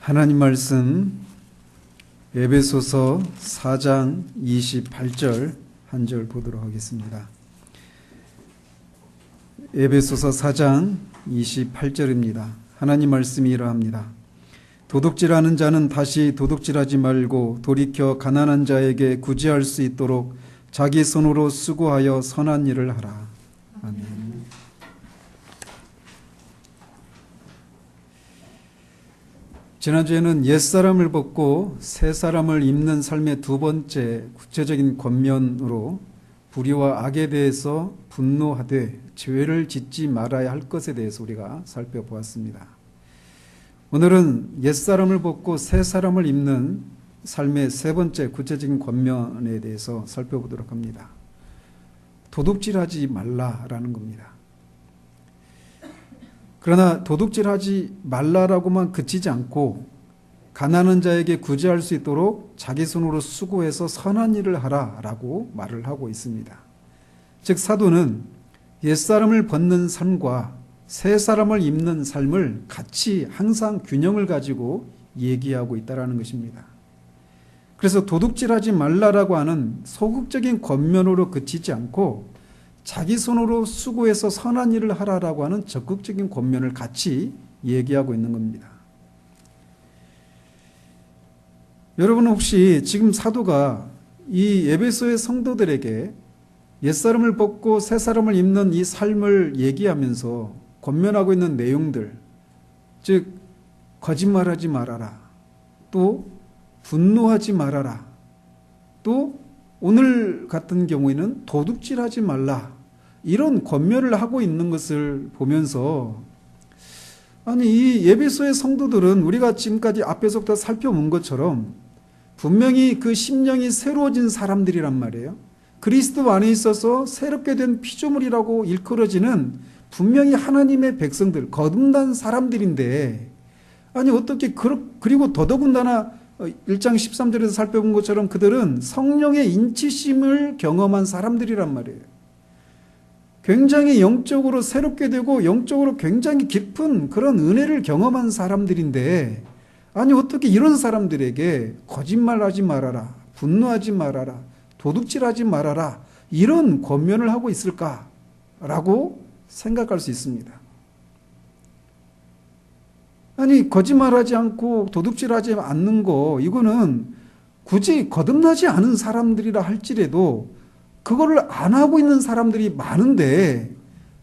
하나님 말씀 에베소서 4장 28절 한 절 보도록 하겠습니다. 에베소서 4장 28절입니다. 하나님 말씀이 이러합니다. 도둑질하는 자는 다시 도둑질하지 말고 돌이켜 가난한 자에게 구제할 수 있도록 자기 손으로 수고하여 선한 일을 하라. 아멘. 지난주에는 옛사람을 벗고 새사람을 입는 삶의 두 번째 구체적인 권면으로 불의와 악에 대해서 분노하되 죄를 짓지 말아야 할 것에 대해서 우리가 살펴보았습니다. 오늘은 옛사람을 벗고 새사람을 입는 삶의 세 번째 구체적인 권면에 대해서 살펴보도록 합니다. 도둑질하지 말라라는 겁니다. 그러나 도둑질하지 말라라고만 그치지 않고 가난한 자에게 구제할 수 있도록 자기 손으로 수고해서 선한 일을 하라라고 말을 하고 있습니다. 즉 사도는 옛사람을 벗는 삶과 새사람을 입는 삶을 같이 항상 균형을 가지고 얘기하고 있다는 것입니다. 그래서 도둑질하지 말라라고 하는 소극적인 권면으로 그치지 않고 자기 손으로 수고해서 선한 일을 하라라고 하는 적극적인 권면을 같이 얘기하고 있는 겁니다. 여러분 혹시 지금 사도가 이 에베소의 성도들에게 옛사람을 벗고 새사람을 입는 이 삶을 얘기하면서 권면하고 있는 내용들, 즉 거짓말하지 말아라, 또 분노하지 말아라, 또 오늘 같은 경우에는 도둑질하지 말라, 이런 권면을 하고 있는 것을 보면서 아니 이 에베소의 성도들은 우리가 지금까지 앞에서부터 살펴본 것처럼 분명히 그 심령이 새로워진 사람들이란 말이에요. 그리스도 안에 있어서 새롭게 된 피조물이라고 일컬어지는 분명히 하나님의 백성들, 거듭난 사람들인데 아니 어떻게 그리고 더더군다나 1장 13절에서 살펴본 것처럼 그들은 성령의 인치심을 경험한 사람들이란 말이에요. 굉장히 영적으로 새롭게 되고 영적으로 굉장히 깊은 그런 은혜를 경험한 사람들인데 아니 어떻게 이런 사람들에게 거짓말하지 말아라, 분노하지 말아라, 도둑질하지 말아라 이런 권면을 하고 있을까라고 생각할 수 있습니다. 아니 거짓말하지 않고 도둑질하지 않는 거 이거는 굳이 거듭나지 않은 사람들이라 할지라도 그거를 안 하고 있는 사람들이 많은데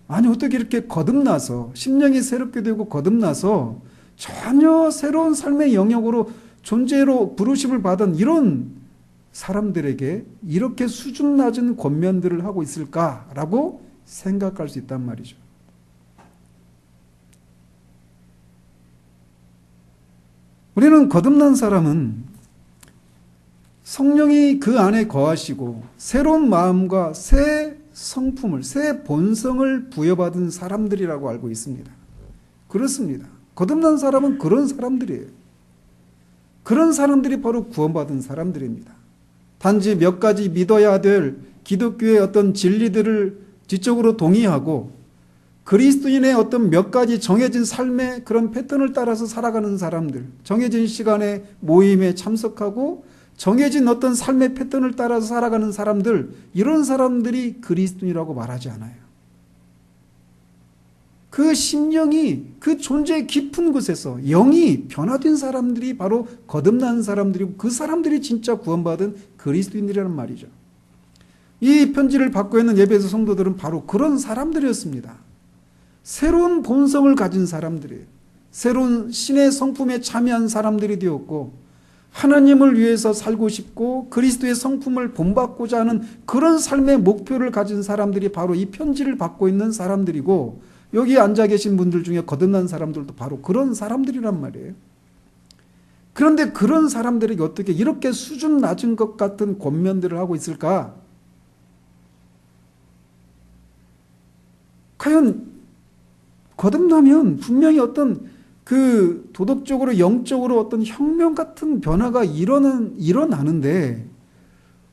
아니 어떻게 이렇게 거듭나서 심령이 새롭게 되고 거듭나서 전혀 새로운 삶의 영역으로 존재로 부르심을 받은 이런 사람들에게 이렇게 수준 낮은 권면들을 하고 있을까라고 생각할 수 있단 말이죠. 우리는 거듭난 사람은 성령이 그 안에 거하시고 새로운 마음과 새 성품을, 새 본성을 부여받은 사람들이라고 알고 있습니다. 그렇습니다. 거듭난 사람은 그런 사람들이에요. 그런 사람들이 바로 구원받은 사람들입니다. 단지 몇 가지 믿어야 될 기독교의 어떤 진리들을 지적으로 동의하고 그리스도인의 어떤 몇 가지 정해진 삶의 그런 패턴을 따라서 살아가는 사람들, 정해진 시간에 모임에 참석하고 정해진 어떤 삶의 패턴을 따라서 살아가는 사람들, 이런 사람들이 그리스도인이라고 말하지 않아요. 그 심령이 그 존재의 깊은 곳에서 영이 변화된 사람들이 바로 거듭난 사람들이고 그 사람들이 진짜 구원받은 그리스도인이라는 말이죠. 이 편지를 받고 있는 에베소 성도들은 바로 그런 사람들이었습니다. 새로운 본성을 가진 사람들이에요. 새로운 신의 성품에 참여한 사람들이 되었고 하나님을 위해서 살고 싶고 그리스도의 성품을 본받고자 하는 그런 삶의 목표를 가진 사람들이 바로 이 편지를 받고 있는 사람들이고 여기 앉아 계신 분들 중에 거듭난 사람들도 바로 그런 사람들이란 말이에요. 그런데 그런 사람들에게 어떻게 이렇게 수준 낮은 것 같은 권면들을 하고 있을까? 과연 거듭나면 분명히 어떤 그 도덕적으로 영적으로 어떤 혁명 같은 변화가 일어나는데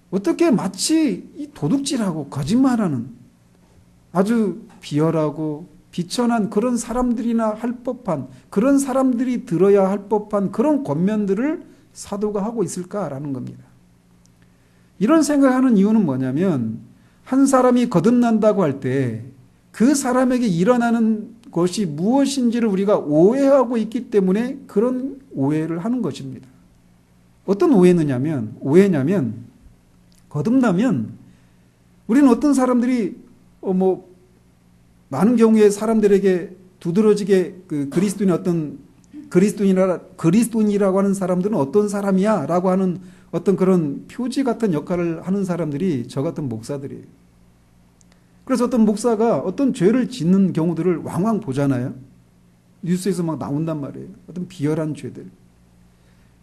어떻게 마치 이 도둑질하고 거짓말하는 아주 비열하고 비천한 그런 사람들이나 할 법한, 그런 사람들이 들어야 할 법한 그런 권면들을 사도가 하고 있을까라는 겁니다. 이런 생각하는 이유는 뭐냐면 한 사람이 거듭난다고 할 때 그 사람에게 일어나는 것이 무엇인지를 우리가 오해하고 있기 때문에 그런 오해를 하는 것입니다. 어떤 오해냐면 거듭나면 우리는 어떤 사람들이 많은 경우에 사람들에게 두드러지게 그리스도인이라고 하는 사람들은 어떤 사람이야? 라고 하는 어떤 그런 표지 같은 역할을 하는 사람들이 저 같은 목사들이에요. 그래서 어떤 목사가 어떤 죄를 짓는 경우들을 왕왕 보잖아요. 뉴스에서 막 나온단 말이에요. 어떤 비열한 죄들.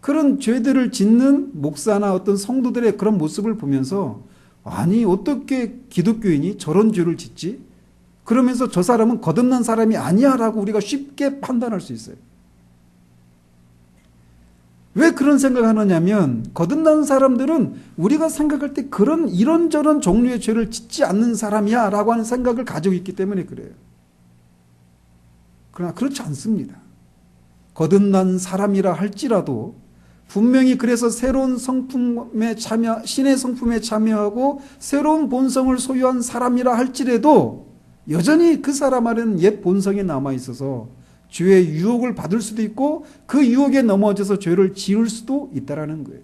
그런 죄들을 짓는 목사나 어떤 성도들의 그런 모습을 보면서 아니 어떻게 기독교인이 저런 죄를 짓지? 그러면서 저 사람은 거듭난 사람이 아니야 라고 우리가 쉽게 판단할 수 있어요. 왜 그런 생각을 하느냐면 거듭난 사람들은 우리가 생각할 때 그런 이런저런 종류의 죄를 짓지 않는 사람이야 라고 하는 생각을 가지고 있기 때문에 그래요. 그러나 그렇지 않습니다. 거듭난 사람이라 할지라도 분명히 그래서 새로운 성품에 신의 성품에 참여하고 새로운 본성을 소유한 사람이라 할지라도 여전히 그 사람 안에는 옛 본성이 남아있어서 죄의 유혹을 받을 수도 있고 그 유혹에 넘어져서 죄를 지을 수도 있다라는 거예요.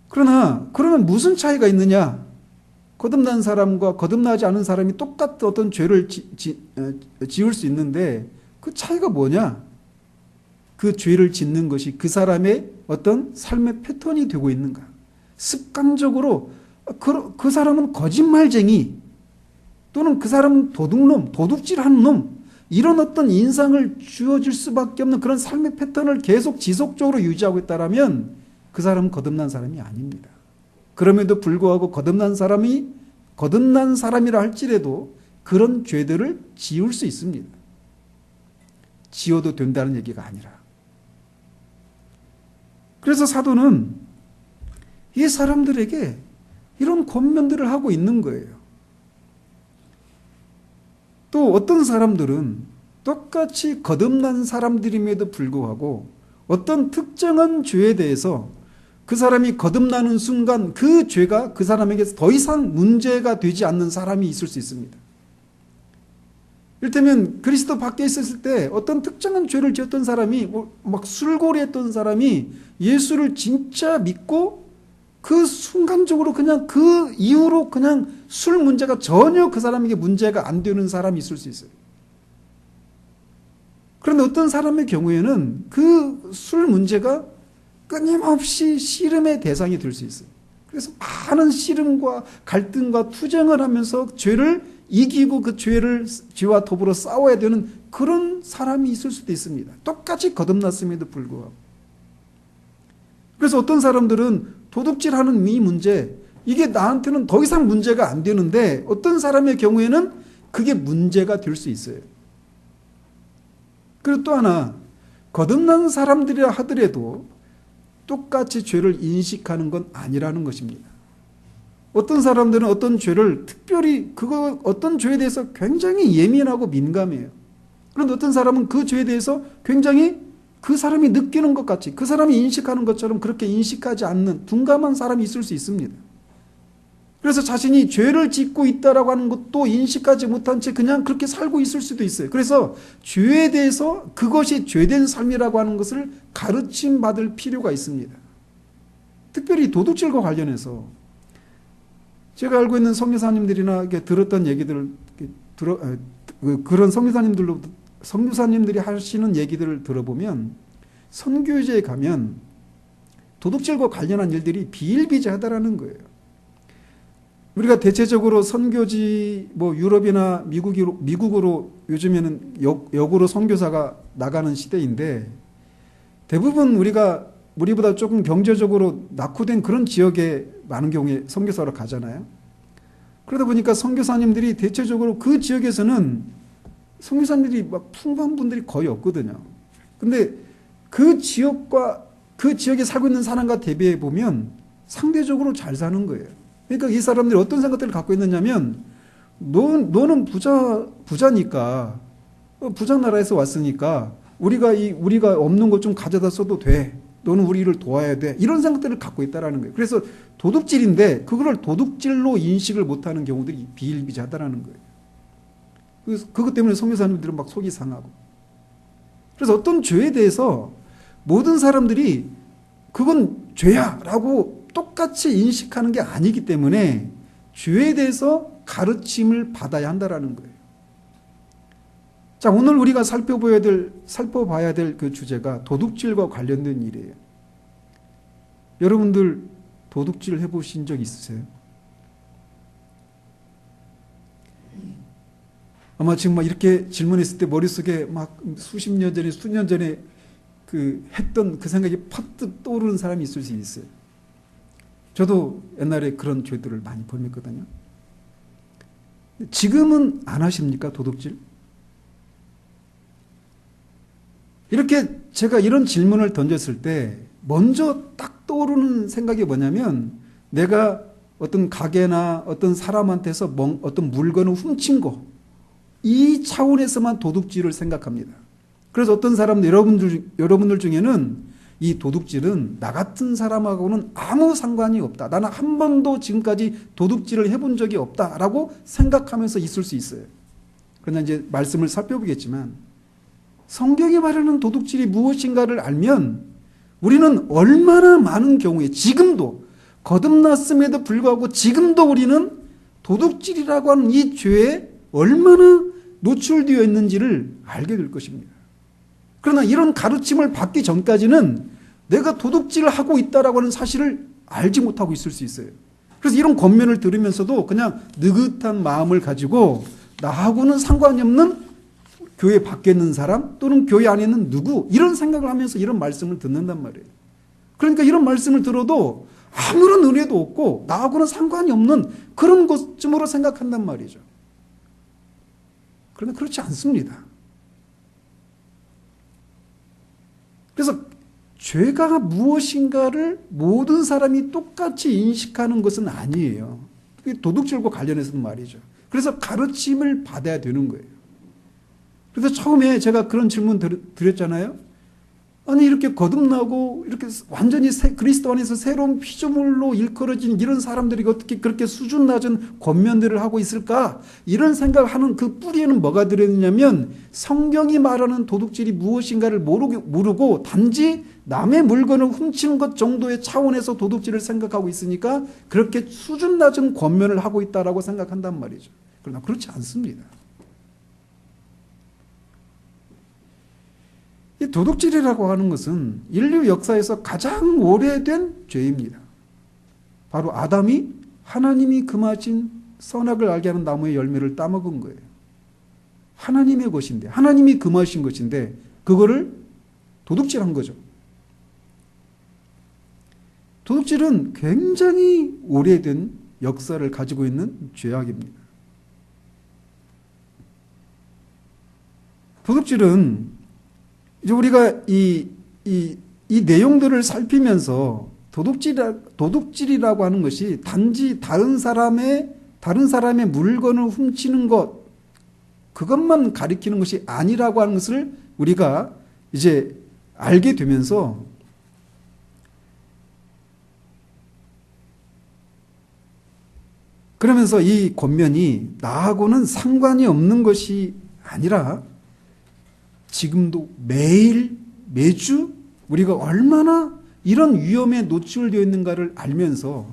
그러면 무슨 차이가 있느냐? 거듭난 사람과 거듭나지 않은 사람이 똑같은 어떤 죄를 지을 수 있는데 그 차이가 뭐냐? 그 죄를 짓는 것이 그 사람의 어떤 삶의 패턴이 되고 있는가? 습관적으로 그 사람은 거짓말쟁이 또는 그 사람은 도둑놈, 도둑질하는 놈 이런 어떤 인상을 주어질 수밖에 없는 그런 삶의 패턴을 계속 지속적으로 유지하고 있다면 그 사람은 거듭난 사람이 아닙니다. 그럼에도 불구하고 거듭난 사람이라 할지라도 그런 죄들을 지을 수 있습니다. 지어도 된다는 얘기가 아니라. 그래서 사도는 이 사람들에게 이런 권면들을 하고 있는 거예요. 또 어떤 사람들은 똑같이 거듭난 사람들임에도 불구하고 어떤 특정한 죄에 대해서 그 사람이 거듭나는 순간 그 죄가 그 사람에게 더 이상 문제가 되지 않는 사람이 있을 수 있습니다. 이를테면 그리스도 밖에 있었을 때 어떤 특정한 죄를 지었던 사람이 막 술고리했던 사람이 예수를 진짜 믿고 그 순간적으로 그냥 그 이후로 그냥 술 문제가 전혀 그 사람에게 문제가 안 되는 사람이 있을 수 있어요. 그런데 어떤 사람의 경우에는 그 술 문제가 끊임없이 씨름의 대상이 될 수 있어요. 그래서 많은 씨름과 갈등과 투쟁을 하면서 죄를 이기고 그 죄와 더불어 싸워야 되는 그런 사람이 있을 수도 있습니다. 똑같이 거듭났음에도 불구하고. 그래서 어떤 사람들은 도둑질하는 이 문제, 이게 나한테는 더 이상 문제가 안 되는데 어떤 사람의 경우에는 그게 문제가 될 수 있어요. 그리고 또 하나, 거듭난 사람들이라 하더라도 똑같이 죄를 인식하는 건 아니라는 것입니다. 어떤 사람들은 어떤 죄를 특별히 어떤 죄에 대해서 굉장히 예민하고 민감해요. 그런데 어떤 사람은 그 죄에 대해서 굉장히 그 사람이 느끼는 것 같이 그 사람이 인식하는 것처럼 그렇게 인식하지 않는 둔감한 사람이 있을 수 있습니다. 그래서 자신이 죄를 짓고 있다라고 하는 것도 인식하지 못한 채 그냥 그렇게 살고 있을 수도 있어요. 그래서 죄에 대해서 그것이 죄된 삶이라고 하는 것을 가르침 받을 필요가 있습니다. 특별히 도둑질과 관련해서 제가 알고 있는 선교사님들이나 들었던 얘기들을 그런 선교사님들이 하시는 얘기들을 들어보면 선교지에 가면 도둑질과 관련한 일들이 비일비재하다라는 거예요. 우리가 대체적으로 선교지 유럽이나 미국으로 요즘에는 역으로 선교사가 나가는 시대인데 대부분 우리보다 조금 경제적으로 낙후된 그런 지역에 많은 경우에 선교사로 가잖아요. 그러다 보니까 선교사님들이 대체적으로 그 지역에서는 선교사님들이 막 풍부한 분들이 거의 없거든요. 근데 그 지역에 살고 있는 사람과 대비해 보면 상대적으로 잘 사는 거예요. 그러니까 이 사람들이 어떤 생각들을 갖고 있느냐면 너는 부자니까, 부자 나라에서 왔으니까 우리가 없는 것 좀 가져다 써도 돼. 너는 우리를 도와야 돼. 이런 생각들을 갖고 있다라는 거예요. 그래서 도둑질인데 그거를 도둑질로 인식을 못하는 경우들이 비일비재하다라는 거예요. 그것 때문에 선교사님들은 막 속이 상하고. 그래서 어떤 죄에 대해서 모든 사람들이 그건 죄야라고 똑같이 인식하는 게 아니기 때문에 죄에 대해서 가르침을 받아야 한다라는 거예요. 자, 오늘 우리가 살펴봐야 될 그 주제가 도둑질과 관련된 일이에요. 여러분들 도둑질 해보신 적 있으세요? 아마 지금 막 이렇게 질문했을 때 머릿속에 막 수십 년 전에, 수년 전에 했던 그 생각이 퍼뜩 떠오르는 사람이 있을 수 있어요. 저도 옛날에 그런 죄들을 많이 범했거든요. 지금은 안 하십니까, 도둑질? 이렇게 제가 이런 질문을 던졌을 때 먼저 딱 떠오르는 생각이 뭐냐면, 내가 어떤 가게나 어떤 사람한테서 어떤 물건을 훔친 거, 이 차원에서만 도둑질을 생각합니다. 그래서 어떤 사람들, 여러분들 중에는 이 도둑질은 나 같은 사람하고는 아무 상관이 없다. 나는 한 번도 지금까지 도둑질을 해본 적이 없다라고 생각하면서 있을 수 있어요. 그러나 이제 말씀을 살펴보겠지만, 성경이 말하는 도둑질이 무엇인가를 알면 우리는 얼마나 많은 경우에 지금도 거듭났음에도 불구하고 지금도 우리는 도둑질이라고 하는 이 죄에 얼마나 노출되어 있는지를 알게 될 것입니다. 그러나 이런 가르침을 받기 전까지는 내가 도둑질을 하고 있다라고 하는 사실을 알지 못하고 있을 수 있어요. 그래서 이런 권면을 들으면서도 그냥 느긋한 마음을 가지고 나하고는 상관이 없는 교회 밖에 있는 사람 또는 교회 안에 있는 누구, 이런 생각을 하면서 이런 말씀을 듣는단 말이에요. 그러니까 이런 말씀을 들어도 아무런 은혜도 없고 나하고는 상관이 없는 그런 것쯤으로 생각한단 말이죠. 그런데 그렇지 않습니다. 그래서 죄가 무엇인가를 모든 사람이 똑같이 인식하는 것은 아니에요. 도둑질과 관련해서도 말이죠. 그래서 가르침을 받아야 되는 거예요. 그래서 처음에 제가 그런 질문 드렸잖아요. 아니, 이렇게 거듭나고 이렇게 완전히 그리스도 안에서 새로운 피조물로 일컬어진 이런 사람들이 어떻게 그렇게 수준 낮은 권면들을 하고 있을까? 이런 생각을 하는 그 뿌리에는 뭐가 들어있냐면, 성경이 말하는 도둑질이 무엇인가를 모르고 단지 남의 물건을 훔치는 것 정도의 차원에서 도둑질을 생각하고 있으니까 그렇게 수준 낮은 권면을 하고 있다라고 생각한단 말이죠. 그러나 그렇지 않습니다. 이 도둑질이라고 하는 것은 인류 역사에서 가장 오래된 죄입니다. 바로 아담이 하나님이 금하신 선악을 알게 하는 나무의 열매를 따먹은 거예요. 하나님의 것인데, 하나님이 금하신 것인데 그거를 도둑질한 거죠. 도둑질은 굉장히 오래된 역사를 가지고 있는 죄악입니다. 도둑질은 이제 우리가 이 내용들을 살피면서 도둑질이라고 하는 것이 단지 다른 사람의 물건을 훔치는 것, 그것만 가리키는 것이 아니라고 하는 것을 우리가 이제 알게 되면서 그러면서 이 권면이 나하고는 상관이 없는 것이 아니라 지금도 매주 우리가 얼마나 이런 위험에 노출되어 있는가를 알면서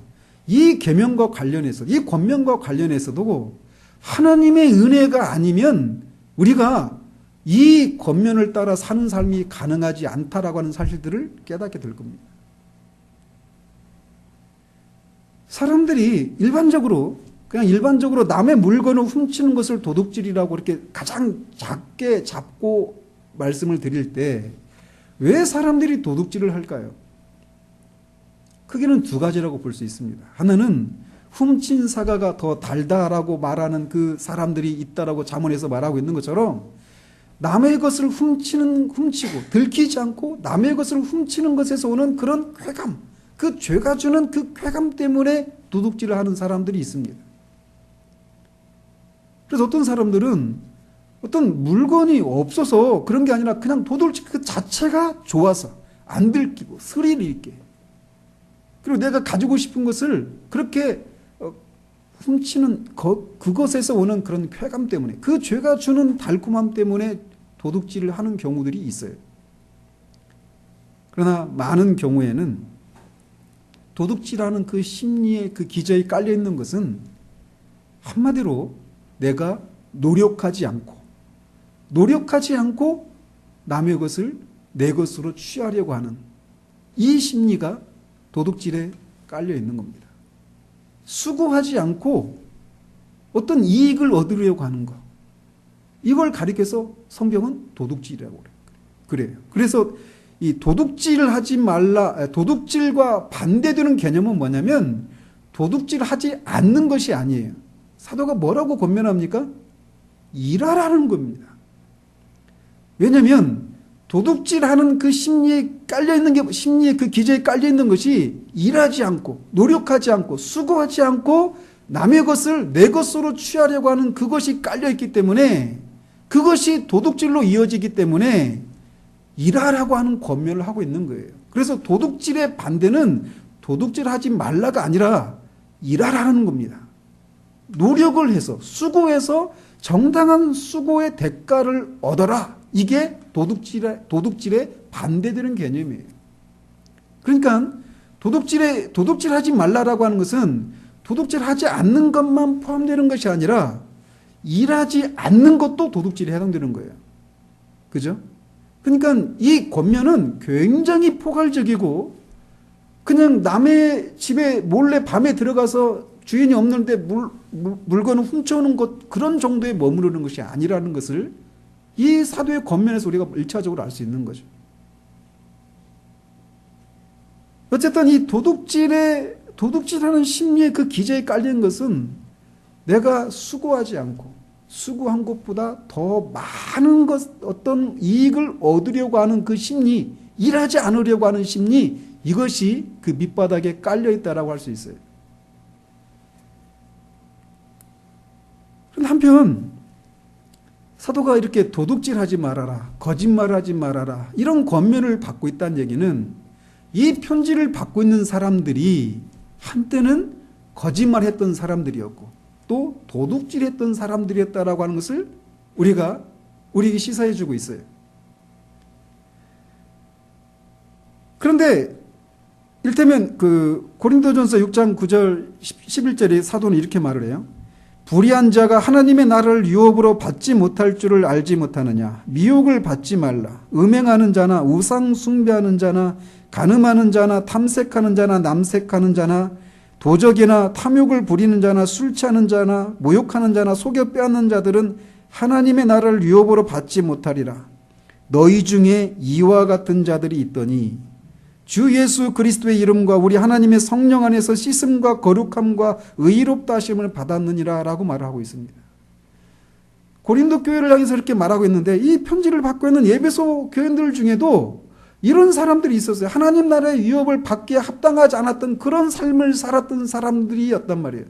이 계명과 관련해서, 이 권면과 관련해서도 하나님의 은혜가 아니면 우리가 이 권면을 따라 사는 삶이 가능하지 않다라고 하는 사실들을 깨닫게 될 겁니다. 사람들이 그냥 일반적으로 남의 물건을 훔치는 것을 도둑질이라고 이렇게 가장 작게 잡고 말씀을 드릴 때 왜 사람들이 도둑질을 할까요? 크게는 두 가지라고 볼 수 있습니다. 하나는 훔친 사과가 더 달다라고 말하는 그 사람들이 있다라고 잠언에서 말하고 있는 것처럼 남의 것을 훔치고 들키지 않고 남의 것을 훔치는 것에서 오는 그런 쾌감, 그 죄가 주는 그 쾌감 때문에 도둑질을 하는 사람들이 있습니다. 그래서 어떤 사람들은 어떤 물건이 없어서 그런 게 아니라 그냥 도둑질 그 자체가 좋아서 안 들키고 스릴 있게, 그리고 내가 가지고 싶은 것을 그렇게 훔치는 그것에서 오는 그런 쾌감 때문에, 그 죄가 주는 달콤함 때문에 도둑질을 하는 경우들이 있어요. 그러나 많은 경우에는 도둑질하는 그 심리의 그 기저에 깔려 있는 것은 한마디로 내가 노력하지 않고 남의 것을 내 것으로 취하려고 하는 이 심리가 도둑질에 깔려 있는 겁니다. 수고하지 않고 어떤 이익을 얻으려고 하는 것, 이걸 가리켜서 성경은 도둑질이라고 그래요. 그래서 이 도둑질을 하지 말라, 도둑질과 반대되는 개념은 뭐냐면 도둑질하지 않는 것이 아니에요. 사도가 뭐라고 권면합니까? 일하라는 겁니다. 왜냐하면 도둑질하는 그 심리에 깔려있는 게, 심리의 그 기저에 깔려있는 것이 일하지 않고 노력하지 않고 수고하지 않고 남의 것을 내 것으로 취하려고 하는 그것이 깔려있기 때문에, 그것이 도둑질로 이어지기 때문에 일하라고 하는 권면을 하고 있는 거예요. 그래서 도둑질의 반대는 도둑질하지 말라가 아니라 일하라는 겁니다. 노력을 해서 수고해서 정당한 수고의 대가를 얻어라. 이게 도둑질에 반대되는 개념이에요. 그러니까 도둑질하지 말라라고 하는 것은 도둑질하지 않는 것만 포함되는 것이 아니라 일하지 않는 것도 도둑질에 해당되는 거예요. 그죠? 그러니까 이 권면은 굉장히 포괄적이고, 그냥 남의 집에 몰래 밤에 들어가서 주인이 없는데 물건을 훔쳐오는 것, 그런 정도에 머무르는 것이 아니라는 것을 이 사도의 권면에서 우리가 1차적으로 알 수 있는 거죠. 어쨌든 이 도둑질하는 심리의 그 기저에 깔린 것은 내가 수고한 것보다 더 많은 어떤 이익을 얻으려고 하는 그 심리, 일하지 않으려고 하는 심리, 이것이 그 밑바닥에 깔려 있다라고 할 수 있어요. 그런데 한편 사도가 이렇게 도둑질하지 말아라, 거짓말하지 말아라, 이런 권면을 받고 있다는 얘기는 이 편지를 받고 있는 사람들이 한때는 거짓말했던 사람들이었고 또 도둑질했던 사람들이었다라고 하는 것을 우리에게 시사해 주고 있어요. 그런데 이를테면 그 고린도전서 6장 9절 11절에 사도는 이렇게 말을 해요. 불의한 자가 하나님의 나라를 유업으로 받지 못할 줄을 알지 못하느냐. 미혹을 받지 말라. 음행하는 자나 우상 숭배하는 자나 간음하는 자나 탐색하는 자나 남색하는 자나 도적이나 탐욕을 부리는 자나 술 취하는 자나 모욕하는 자나 속여 빼앗는 자들은 하나님의 나라를 유업으로 받지 못하리라. 너희 중에 이와 같은 자들이 있더니 주 예수 그리스도의 이름과 우리 하나님의 성령 안에서 씻음과 거룩함과 의롭다 하심을 받았느니라 라고 말하고 있습니다. 고린도 교회를 향해서 이렇게 말하고 있는데, 이 편지를 받고 있는 에베소 교인들 중에도 이런 사람들이 있었어요. 하나님 나라의 유업을 받기에 합당하지 않았던 그런 삶을 살았던 사람들이었단 말이에요.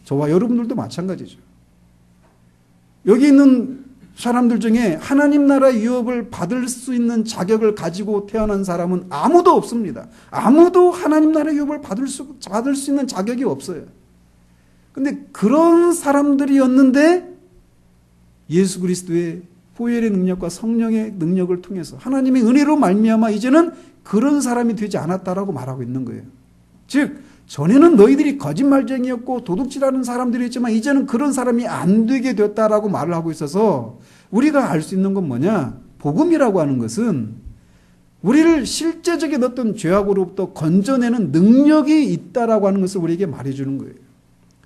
저와 여러분들도 마찬가지죠. 여기 있는 사람들 중에 하나님 나라의 유업을 받을 수 있는 자격을 가지고 태어난 사람은 아무도 없습니다. 아무도 하나님 나라의 유업을 받을 수 있는 자격이 없어요. 근데 그런 사람들이었는데 예수 그리스도의 보혈의 능력과 성령의 능력을 통해서 하나님의 은혜로 말미암아 이제는 그런 사람이 되지 않았다라고 말하고 있는 거예요. 즉 전에는 너희들이 거짓말쟁이였고 도둑질하는 사람들이었지만 이제는 그런 사람이 안 되게 됐다라고 말을 하고 있어서 우리가 알 수 있는 건 뭐냐? 복음이라고 하는 것은 우리를 실제적인 어떤 죄악으로부터 건져내는 능력이 있다라고 하는 것을 우리에게 말해주는 거예요.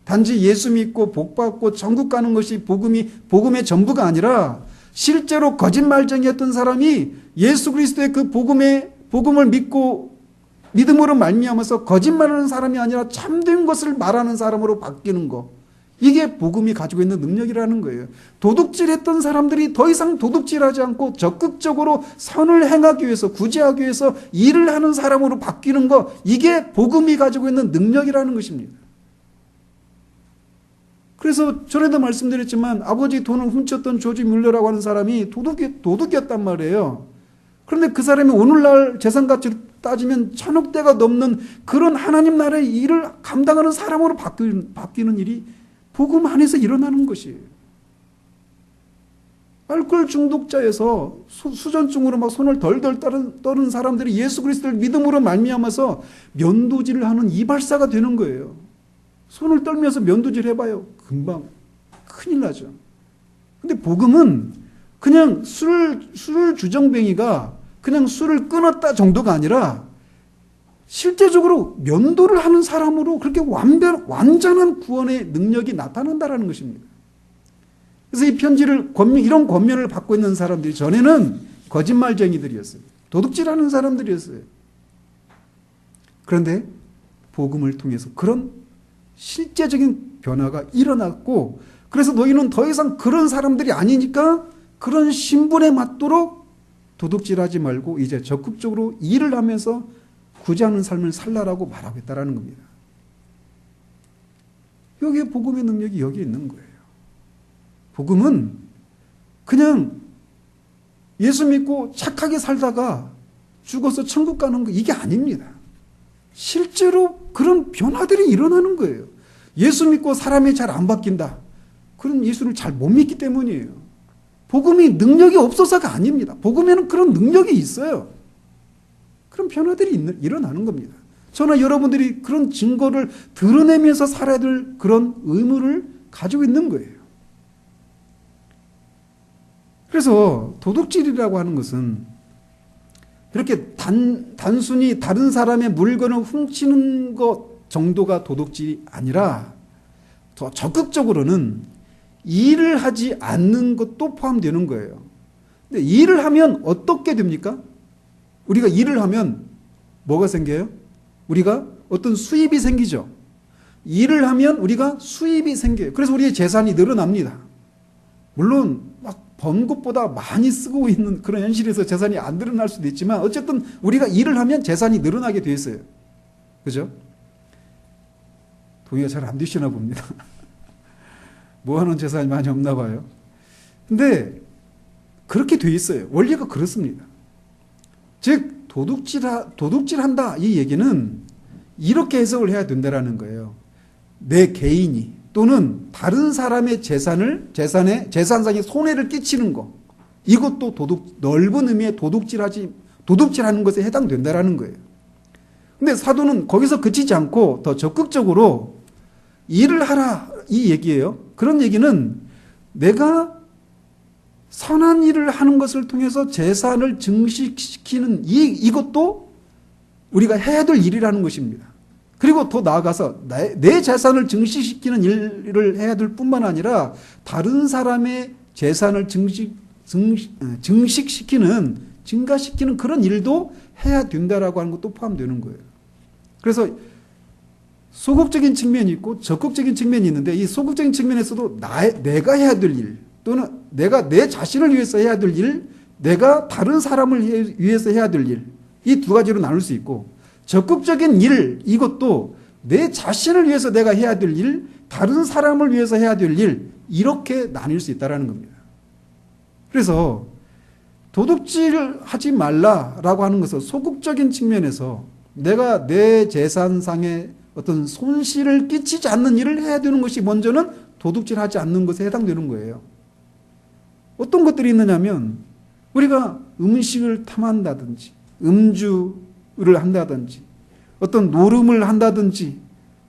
단지 예수 믿고 복 받고 천국 가는 것이 복음의 전부가 아니라 실제로 거짓말쟁이였던 사람이 예수 그리스도의 그 복음을 믿고 믿음으로 말미암아서 거짓말하는 사람이 아니라 참된 것을 말하는 사람으로 바뀌는 것, 이게 복음이 가지고 있는 능력이라는 거예요. 도둑질했던 사람들이 더 이상 도둑질하지 않고 적극적으로 선을 행하기 위해서, 구제하기 위해서 일을 하는 사람으로 바뀌는 것, 이게 복음이 가지고 있는 능력이라는 것입니다. 그래서 전에도 말씀드렸지만 아버지 돈을 훔쳤던 조지 뮬러라고 하는 사람이 도둑이었단 말이에요. 그런데 그 사람이 오늘날 재산 가치로 따지면 1,000억대가 넘는 그런 하나님 나라의 일을 감당하는 사람으로 바뀌는 일이 복음 안에서 일어나는 것이에요. 알코올 중독자에서 수전증으로 막 손을 덜덜 떠는 사람들이 예수 그리스도를 믿음으로 말미암아서 면도질을 하는 이발사가 되는 거예요. 손을 떨면서 면도질 해봐요. 금방 큰일 나죠. 근데 복음은 그냥 술 주정뱅이가 그냥 술을 끊었다 정도가 아니라 실제적으로 면도를 하는 사람으로 그렇게 완전한 구원의 능력이 나타난다는 것입니다. 그래서 이 편지를 이런 권면을 받고 있는 사람들이 전에는 거짓말쟁이들이었어요. 도둑질하는 사람들이었어요. 그런데 복음을 통해서 그런 실제적인 변화가 일어났고, 그래서 너희는 더 이상 그런 사람들이 아니니까 그런 신분에 맞도록 도둑질하지 말고 이제 적극적으로 일을 하면서 구제 않는 삶을 살라라고 말하겠다라는 겁니다. 여기에 복음의 능력이 여기에 있는 거예요. 복음은 그냥 예수 믿고 착하게 살다가 죽어서 천국 가는 거 이게 아닙니다. 실제로 그런 변화들이 일어나는 거예요. 예수 믿고 사람이 잘 안 바뀐다. 그런 예수를 잘 못 믿기 때문이에요. 복음이 능력이 없어서가 아닙니다. 복음에는 그런 능력이 있어요. 그런 변화들이 일어나는 겁니다. 저나 여러분들이 그런 증거를 드러내면서 살아야 될 그런 의무를 가지고 있는 거예요. 그래서 도둑질이라고 하는 것은 이렇게 단순히 다른 사람의 물건을 훔치는 것 정도가 도둑질이 아니라 더 적극적으로는 일을 하지 않는 것도 포함되는 거예요. 근데 일을 하면 어떻게 됩니까? 우리가 일을 하면 뭐가 생겨요? 우리가 어떤 수입이 생기죠. 일을 하면 우리가 수입이 생겨요. 그래서 우리의 재산이 늘어납니다. 물론 막 번 것보다 많이 쓰고 있는 그런 현실에서 재산이 안 늘어날 수도 있지만 어쨌든 우리가 일을 하면 재산이 늘어나게 돼 있어요. 그죠? 동의가 잘 안 되시나 봅니다. 모아놓은 재산이 많이 없나 봐요. 근데 그렇게 돼 있어요. 원리가 그렇습니다. 즉 도둑질한다 이 얘기는 이렇게 해석을 해야 된다라는 거예요. 내 개인이 또는 다른 사람의 재산상의 손해를 끼치는 것, 이것도 넓은 의미의 도둑질하는 것에 해당된다라는 거예요. 근데 사도는 거기서 그치지 않고 더 적극적으로 일을 하라 이 얘기예요. 그런 얘기는 내가 선한 일을 하는 것을 통해서 재산을 증식시키는 이것도 우리가 해야 될 일이라는 것입니다. 그리고 더 나아가서 내 재산을 증식시키는 일을 해야 될 뿐만 아니라 다른 사람의 재산을 증가시키는 그런 일도 해야 된다라고 하는 것도 포함되는 거예요. 그래서 소극적인 측면이 있고 적극적인 측면이 있는데 이 소극적인 측면에서도 내가 해야 될 일 또는 내가 내 자신을 위해서 해야 될 일, 내가 다른 사람을 위해서 해야 될 일, 이 두 가지로 나눌 수 있고 적극적인 일, 이것도 내 자신을 위해서 내가 해야 될 일, 다른 사람을 위해서 해야 될 일, 이렇게 나뉠 수 있다는 겁니다. 그래서 도둑질하지 말라라고 하는 것은 소극적인 측면에서 내가 내 재산상의 어떤 손실을 끼치지 않는 일을 해야 되는 것이 먼저는 도둑질하지 않는 것에 해당되는 거예요. 어떤 것들이 있느냐면 우리가 음식을 탐한다든지 음주를 한다든지 어떤 노름을 한다든지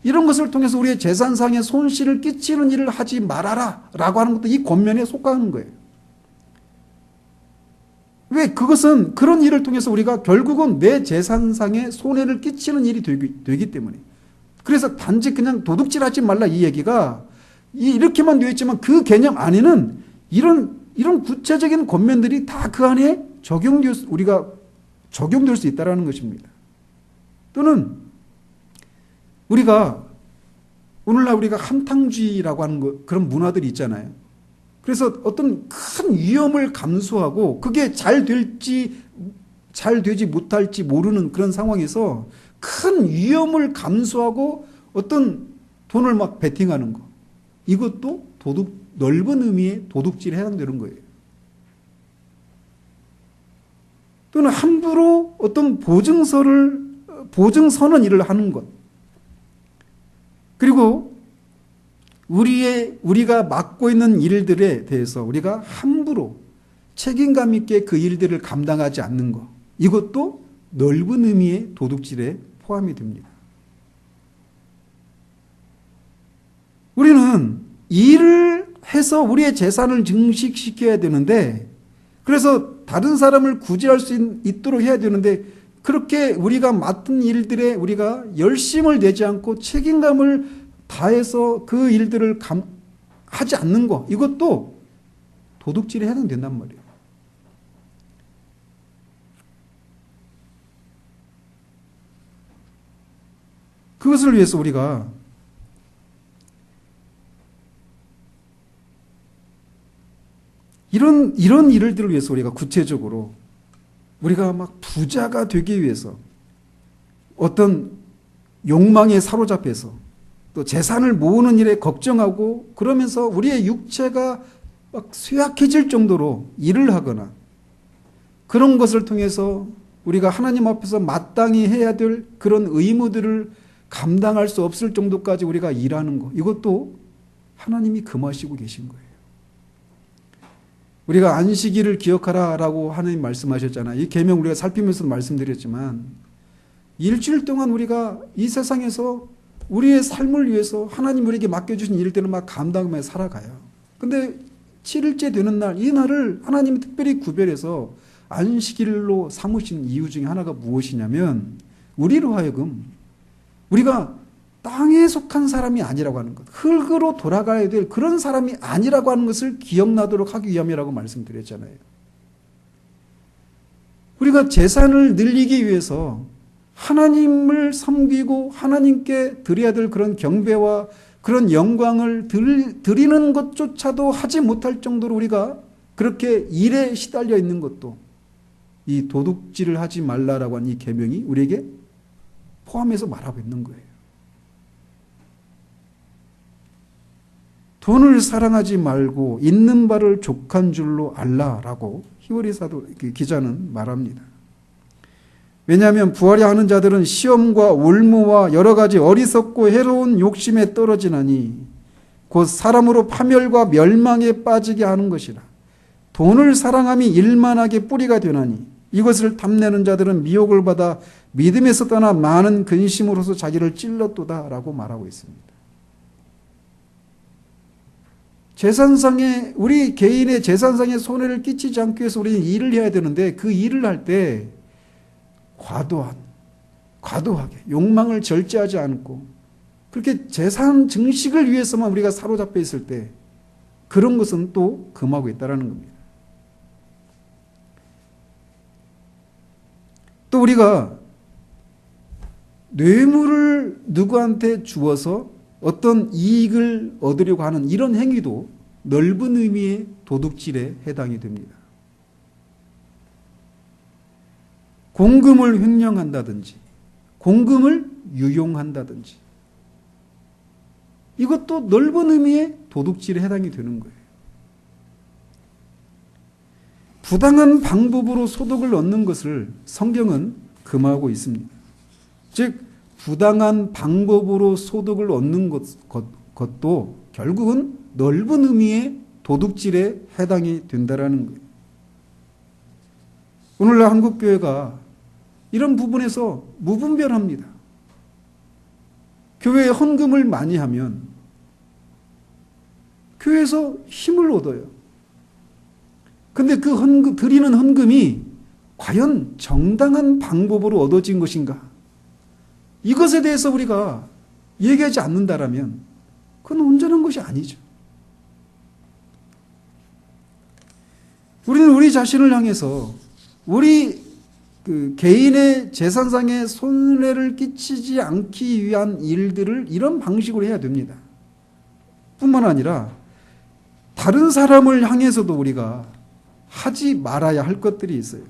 이런 것을 통해서 우리의 재산상의 손실을 끼치는 일을 하지 말아라 라고 하는 것도 이 권면에 속하는 거예요. 왜? 그것은 그런 일을 통해서 우리가 결국은 내 재산상의 손해를 끼치는 일이 되기 때문에. 그래서 단지 그냥 도둑질하지 말라 이 얘기가 이렇게만 되어 있지만 그 개념 안에는 이런 구체적인 권면들이 다 그 안에 우리가 적용될 수 있다는 것입니다. 또는 오늘날 우리가 한탕주의라고 하는 그런 문화들이 있잖아요. 그래서 어떤 큰 위험을 감수하고 그게 잘 되지 못할지 모르는 그런 상황에서 큰 위험을 감수하고 어떤 돈을 막 베팅하는 거. 이것도 넓은 의미의 도둑질에 해당되는 거예요. 또는 함부로 어떤 보증서는 일을 하는 것. 그리고 우리가 맡고 있는 일들에 대해서 우리가 함부로 책임감 있게 그 일들을 감당하지 않는 것. 이것도 넓은 의미의 도둑질에 포함이 됩니다. 우리는 일을 해서 우리의 재산을 증식시켜야 되는데, 그래서 다른 사람을 구제할 수 있도록 해야 되는데, 그렇게 우리가 맡은 일들에 우리가 열심을 내지 않고 책임감을 다해서 그 일들을 하지 않는 것, 이것도 도둑질에 해당된단 말이에요. 그것을 위해서 우리가 이런 일들을 위해서 우리가 구체적으로 우리가 막 부자가 되기 위해서 어떤 욕망에 사로잡혀서 또 재산을 모으는 일에 걱정하고 그러면서 우리의 육체가 막 쇠약해질 정도로 일을 하거나 그런 것을 통해서 우리가 하나님 앞에서 마땅히 해야 될 그런 의무들을 감당할 수 없을 정도까지 우리가 일하는 것, 이것도 하나님이 금하시고 계신 거예요. 우리가 안식일을 기억하라라고 하나님 말씀하셨잖아요. 이 계명 우리가 살피면서도 말씀드렸지만 일주일 동안 우리가 이 세상에서 우리의 삶을 위해서 하나님 우리에게 맡겨주신 일들을 막 감당하며 살아가요. 근데 7일째 되는 날, 이 날을 하나님이 특별히 구별해서 안식일로 삼으신 이유 중에 하나가 무엇이냐면 우리로 하여금 우리가 땅에 속한 사람이 아니라고 하는 것, 흙으로 돌아가야 될 그런 사람이 아니라고 하는 것을 기억나도록 하기 위함이라고 말씀드렸잖아요. 우리가 재산을 늘리기 위해서 하나님을 섬기고 하나님께 드려야 될 그런 경배와 그런 영광을 드리는 것조차도 하지 못할 정도로 우리가 그렇게 일에 시달려 있는 것도 이 도둑질을 하지 말라라고 하는 이 계명이 우리에게 포함해서 말하고 있는 거예요. 돈을 사랑하지 말고 있는 바를 족한 줄로 알라라고 히브리 사도 기자는 말합니다. 왜냐하면 부하려 하는 자들은 시험과 올무와 여러 가지 어리석고 해로운 욕심에 떨어지나니 곧 사람으로 파멸과 멸망에 빠지게 하는 것이라. 돈을 사랑함이 일만하게 뿌리가 되나니 이것을 탐내는 자들은 미혹을 받아 믿음에서 떠나 많은 근심으로서 자기를 찔렀도다라고 말하고 있습니다. 재산상에 우리 개인의 재산상에 손해를 끼치지 않기 위해서 우리는 일을 해야 되는데 그 일을 할 때 과도하게 욕망을 절제하지 않고 그렇게 재산 증식을 위해서만 우리가 사로잡혀 있을 때 그런 것은 또 금하고 있다는 겁니다. 또 우리가 뇌물을 누구한테 주어서 어떤 이익을 얻으려고 하는 이런 행위도 넓은 의미의 도둑질에 해당이 됩니다. 공금을 횡령한다든지 공금을 유용한다든지 이것도 넓은 의미의 도둑질에 해당이 되는 거예요. 부당한 방법으로 소득을 얻는 것을 성경은 금하고 있습니다. 즉 부당한 방법으로 소득을 얻는 것도 결국은 넓은 의미의 도둑질에 해당이 된다는 거예요. 오늘날 한국교회가 이런 부분에서 무분별합니다. 교회에 헌금을 많이 하면 교회에서 힘을 얻어요. 근데 그 드리는 헌금이 과연 정당한 방법으로 얻어진 것인가? 이것에 대해서 우리가 얘기하지 않는다라면 그건 온전한 것이 아니죠. 우리는 우리 자신을 향해서 우리 개인의 재산상의 손해를 끼치지 않기 위한 일들을 이런 방식으로 해야 됩니다. 뿐만 아니라 다른 사람을 향해서도 우리가 하지 말아야 할 것들이 있어요.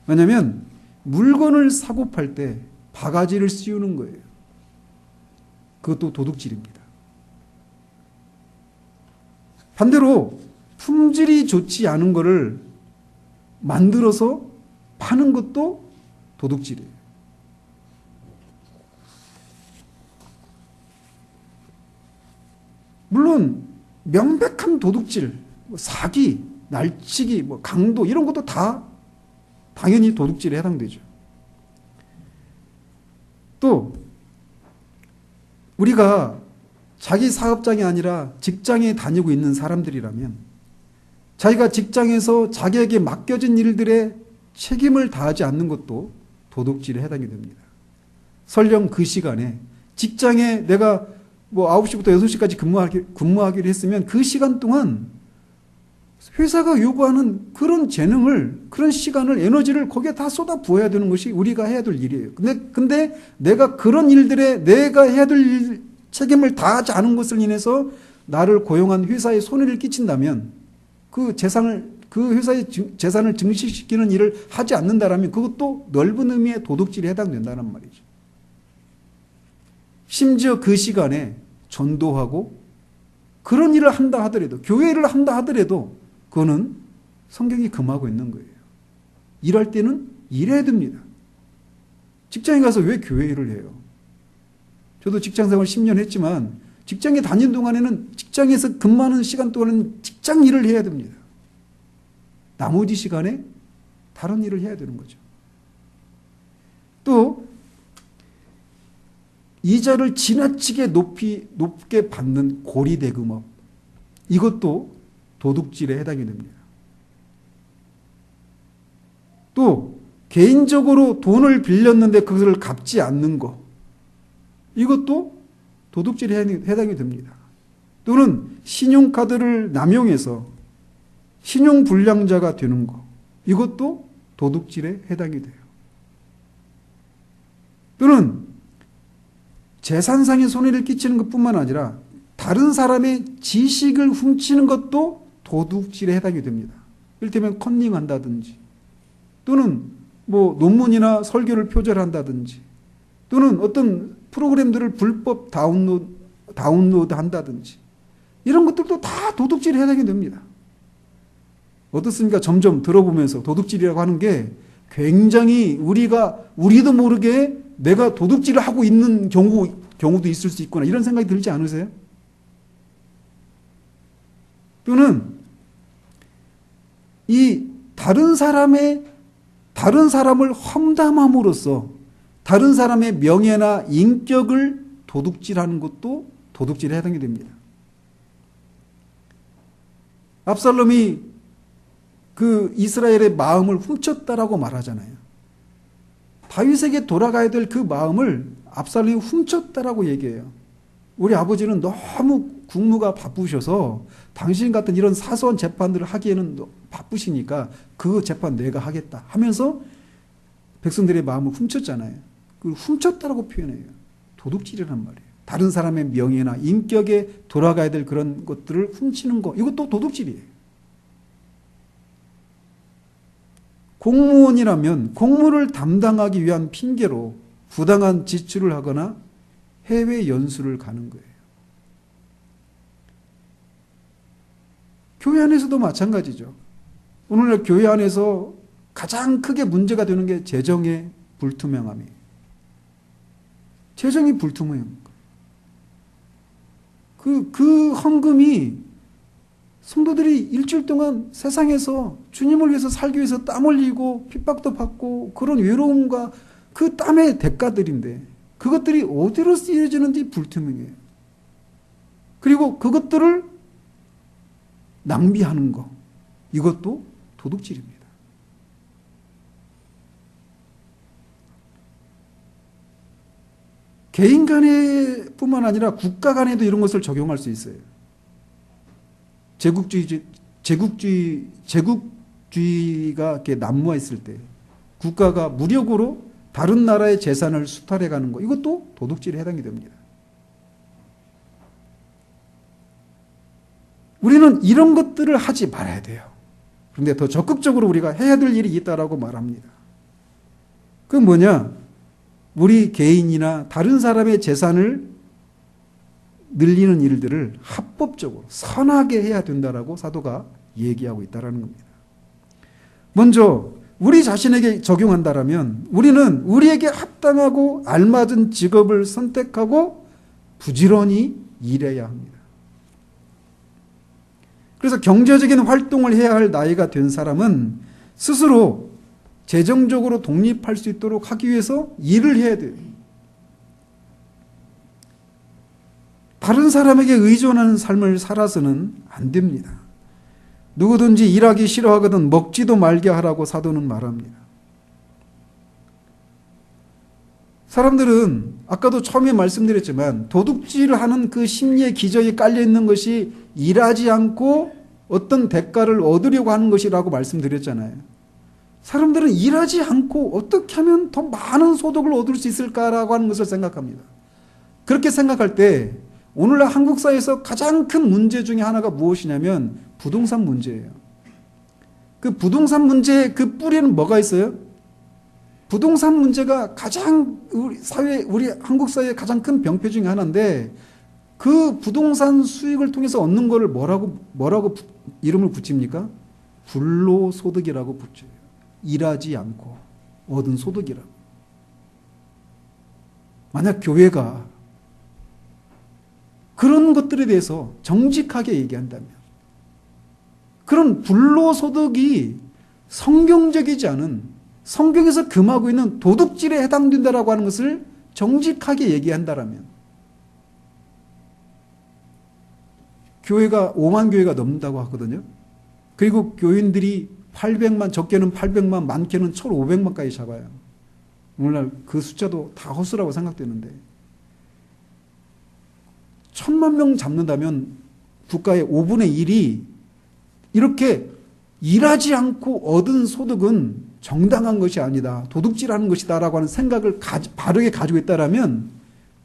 왜냐하면 물건을 사고 팔 때 바가지를 씌우는 거예요. 그것도 도둑질입니다. 반대로 품질이 좋지 않은 거를 만들어서 파는 것도 도둑질이에요. 물론 명백한 도둑질, 사기, 날치기, 강도 이런 것도 다 당연히 도둑질에 해당되죠. 또 우리가 자기 사업장이 아니라 직장에 다니고 있는 사람들이라면 자기가 직장에서 자기에게 맡겨진 일들에 책임을 다하지 않는 것도 도둑질에 해당이 됩니다. 설령 그 시간에 직장에 내가 9시부터 6시까지 근무하기로 했으면 그 시간 동안 회사가 요구하는 그런 재능을, 그런 시간을, 에너지를 거기에 다 쏟아 부어야 되는 것이 우리가 해야 될 일이에요. 근데 내가 그런 일들에 내가 해야 될 책임을 다하지 않은 것을 인해서 나를 고용한 회사에 손해를 끼친다면 그 회사의 재산을 증식시키는 일을 하지 않는다라면 그것도 넓은 의미의 도둑질에 해당된다는 말이죠. 심지어 그 시간에 전도하고 그런 일을 한다 하더라도, 교회를 한다 하더라도 그거는 성경이 금하고 있는 거예요. 일할 때는 일해야 됩니다. 직장에 가서 왜 교회 일을 해요? 저도 직장생활 10년 했지만 직장에 다니는 동안에는 직장에서 근무하는 시간 동안은 직장 일을 해야 됩니다. 나머지 시간에 다른 일을 해야 되는 거죠. 또 이자를 지나치게 높게 받는 고리대금업, 이것도 도둑질에 해당이 됩니다. 또 개인적으로 돈을 빌렸는데 그것을 갚지 않는 것, 이것도 도둑질에 해당이 됩니다. 또는 신용카드를 남용해서 신용불량자가 되는 것, 이것도 도둑질에 해당이 돼요. 또는 재산상의 손해를 끼치는 것뿐만 아니라 다른 사람의 지식을 훔치는 것도 도둑질에 해당이 됩니다. 이를테면 컨닝한다든지, 또는 논문이나 설교를 표절한다든지, 또는 어떤 프로그램들을 불법 다운로드 한다든지, 이런 것들도 다 도둑질에 해당이 됩니다. 어떻습니까? 점점 들어보면서 도둑질이라고 하는 게 굉장히 우리도 모르게 내가 도둑질을 하고 있는 경우도 있을 수 있구나, 이런 생각이 들지 않으세요? 또는 이 다른 사람을 험담함으로써 다른 사람의 명예나 인격을 도둑질하는 것도 도둑질에 해당이 됩니다. 압살롬이 그 이스라엘의 마음을 훔쳤다라고 말하잖아요. 다윗에게 돌아가야 될 그 마음을 압살롬이 훔쳤다라고 얘기해요. 우리 아버지는 너무 국무가 바쁘셔서 당신 같은 이런 사소한 재판들을 하기에는 바쁘시니까 그 재판 내가 하겠다 하면서 백성들의 마음을 훔쳤잖아요. 그걸 훔쳤다라고 표현해요. 도둑질이란 말이에요. 다른 사람의 명예나 인격에 돌아가야 될 그런 것들을 훔치는 거, 이것도 도둑질이에요. 공무원이라면 공무를 담당하기 위한 핑계로 부당한 지출을 하거나 해외 연수를 가는 거예요. 교회 안에서도 마찬가지죠. 오늘날 교회 안에서 가장 크게 문제가 되는 게 재정의 불투명함이에요. 재정이 불투명한 거예요. 그 헌금이 성도들이 일주일 동안 세상에서 주님을 위해서 살기 위해서 땀 흘리고 핍박도 받고 그런 외로움과 그 땀의 대가들인데 그것들이 어디로 쓰여지는지 불투명해요. 그리고 그것들을 낭비하는 것, 이것도 도둑질입니다. 개인 간에 뿐만 아니라 국가 간에도 이런 것을 적용할 수 있어요. 제국주의가 이렇게 난무했을 때 국가가 무력으로 다른 나라의 재산을 수탈해 가는 것, 이것도 도둑질에 해당이 됩니다. 우리는 이런 것들을 하지 말아야 돼요. 그런데 더 적극적으로 우리가 해야 될 일이 있다라고 말합니다. 그건 뭐냐? 우리 개인이나 다른 사람의 재산을 늘리는 일들을 합법적으로 선하게 해야 된다라고 사도가 얘기하고 있다는 겁니다. 먼저 우리 자신에게 적용한다라면 우리는 우리에게 합당하고 알맞은 직업을 선택하고 부지런히 일해야 합니다. 그래서 경제적인 활동을 해야 할 나이가 된 사람은 스스로 재정적으로 독립할 수 있도록 하기 위해서 일을 해야 돼요. 다른 사람에게 의존하는 삶을 살아서는 안 됩니다. 누구든지 일하기 싫어하거든 먹지도 말게 하라고 사도는 말합니다. 사람들은 아까도 처음에 말씀드렸지만 도둑질을 하는 그 심리의 기저에 깔려있는 것이 일하지 않고 어떤 대가를 얻으려고 하는 것이라고 말씀드렸잖아요. 사람들은 일하지 않고 어떻게 하면 더 많은 소득을 얻을 수 있을까라고 하는 것을 생각합니다. 그렇게 생각할 때 오늘날 한국 사회에서 가장 큰 문제 중에 하나가 무엇이냐면 부동산 문제예요. 그 부동산 문제의 그 뿌리는 뭐가 있어요? 부동산 문제가 가장 우리 한국 사회의 가장 큰 병폐 중에 하나인데 그 부동산 수익을 통해서 얻는 거를 뭐라고 이름을 붙입니까? 불로소득이라고 붙여요. 일하지 않고 얻은 소득이라고. 만약 교회가 그런 것들에 대해서 정직하게 얘기한다면 그런 불로소득이 성경적이지 않은 성경에서 금하고 있는 도둑질에 해당된다라고 하는 것을 정직하게 얘기한다라면 교회가 5만 교회가 넘는다고 하거든요. 그리고 교인들이 800만, 적게는 800만, 많게는 1,500만까지 잡아요. 오늘날 그 숫자도 다 허수라고 생각되는데 1,000만 명 잡는다면 국가의 5분의 1이 이렇게 일하지 않고 얻은 소득은 정당한 것이 아니다. 도둑질하는 것이다 라고 하는 생각을 바르게 가지고 있다면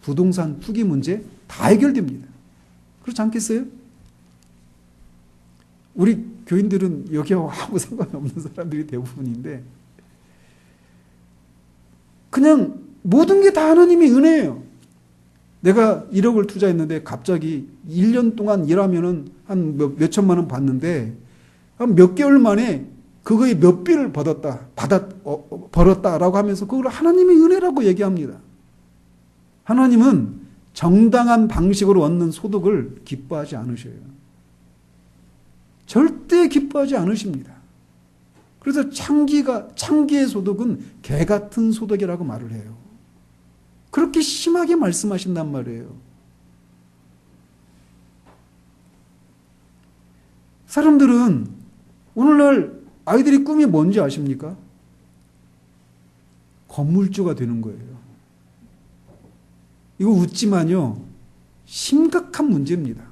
부동산 투기 문제 다 해결됩니다. 그렇지 않겠어요? 우리 교인들은 여기하고 아무 상관이 없는 사람들이 대부분인데 그냥 모든 게 다 하나님의 은혜예요. 내가 1억을 투자했는데 갑자기 1년 동안 일하면은 한 몇 천만 원 받는데 한 몇 개월 만에 그거의 몇 배를 벌었다라고 하면서 그걸 하나님의 은혜라고 얘기합니다. 하나님은 정당한 방식으로 얻는 소득을 기뻐하지 않으셔요. 절대 기뻐하지 않으십니다. 그래서 창기의 소득은 개 같은 소득이라고 말을 해요. 그렇게 심하게 말씀하신단 말이에요. 사람들은 오늘날 아이들이 꿈이 뭔지 아십니까? 건물주가 되는 거예요. 이거 웃지만요, 심각한 문제입니다.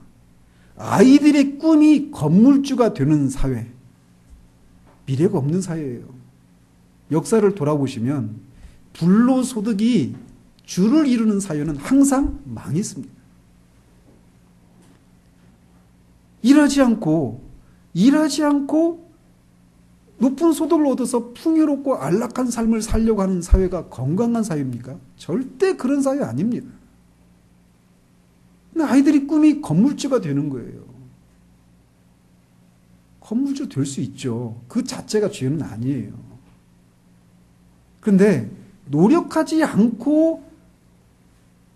아이들의 꿈이 건물주가 되는 사회, 미래가 없는 사회예요. 역사를 돌아보시면 불로소득이 주를 이루는 사회는 항상 망했습니다. 일하지 않고 높은 소득을 얻어서 풍요롭고 안락한 삶을 살려고 하는 사회가 건강한 사회입니까? 절대 그런 사회 아닙니다. 근데 아이들이 꿈이 건물주가 되는 거예요. 건물주 될 수 있죠. 그 자체가 죄는 아니에요. 그런데 노력하지 않고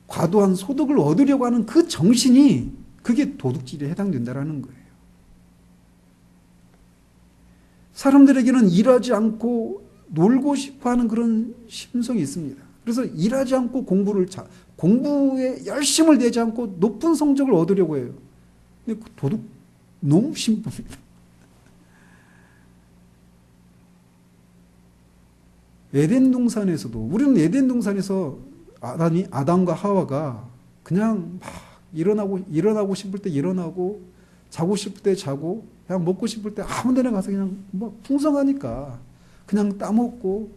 과도한 소득을 얻으려고 하는 그 정신이 그게 도둑질에 해당된다는 거예요. 사람들에게는 일하지 않고 놀고 싶어하는 그런 심성이 있습니다. 그래서 일하지 않고 공부에 열심을 내지 않고 높은 성적을 얻으려고 해요. 근데 그 도둑 너무 심합니다. 에덴 동산에서도 우리는 에덴 동산에서 아담과 하와가 그냥 막 일어나고 싶을 때 일어나고 자고 싶을 때 자고 그냥 먹고 싶을 때 아무 데나 가서 그냥 뭐 풍성하니까 그냥 따먹고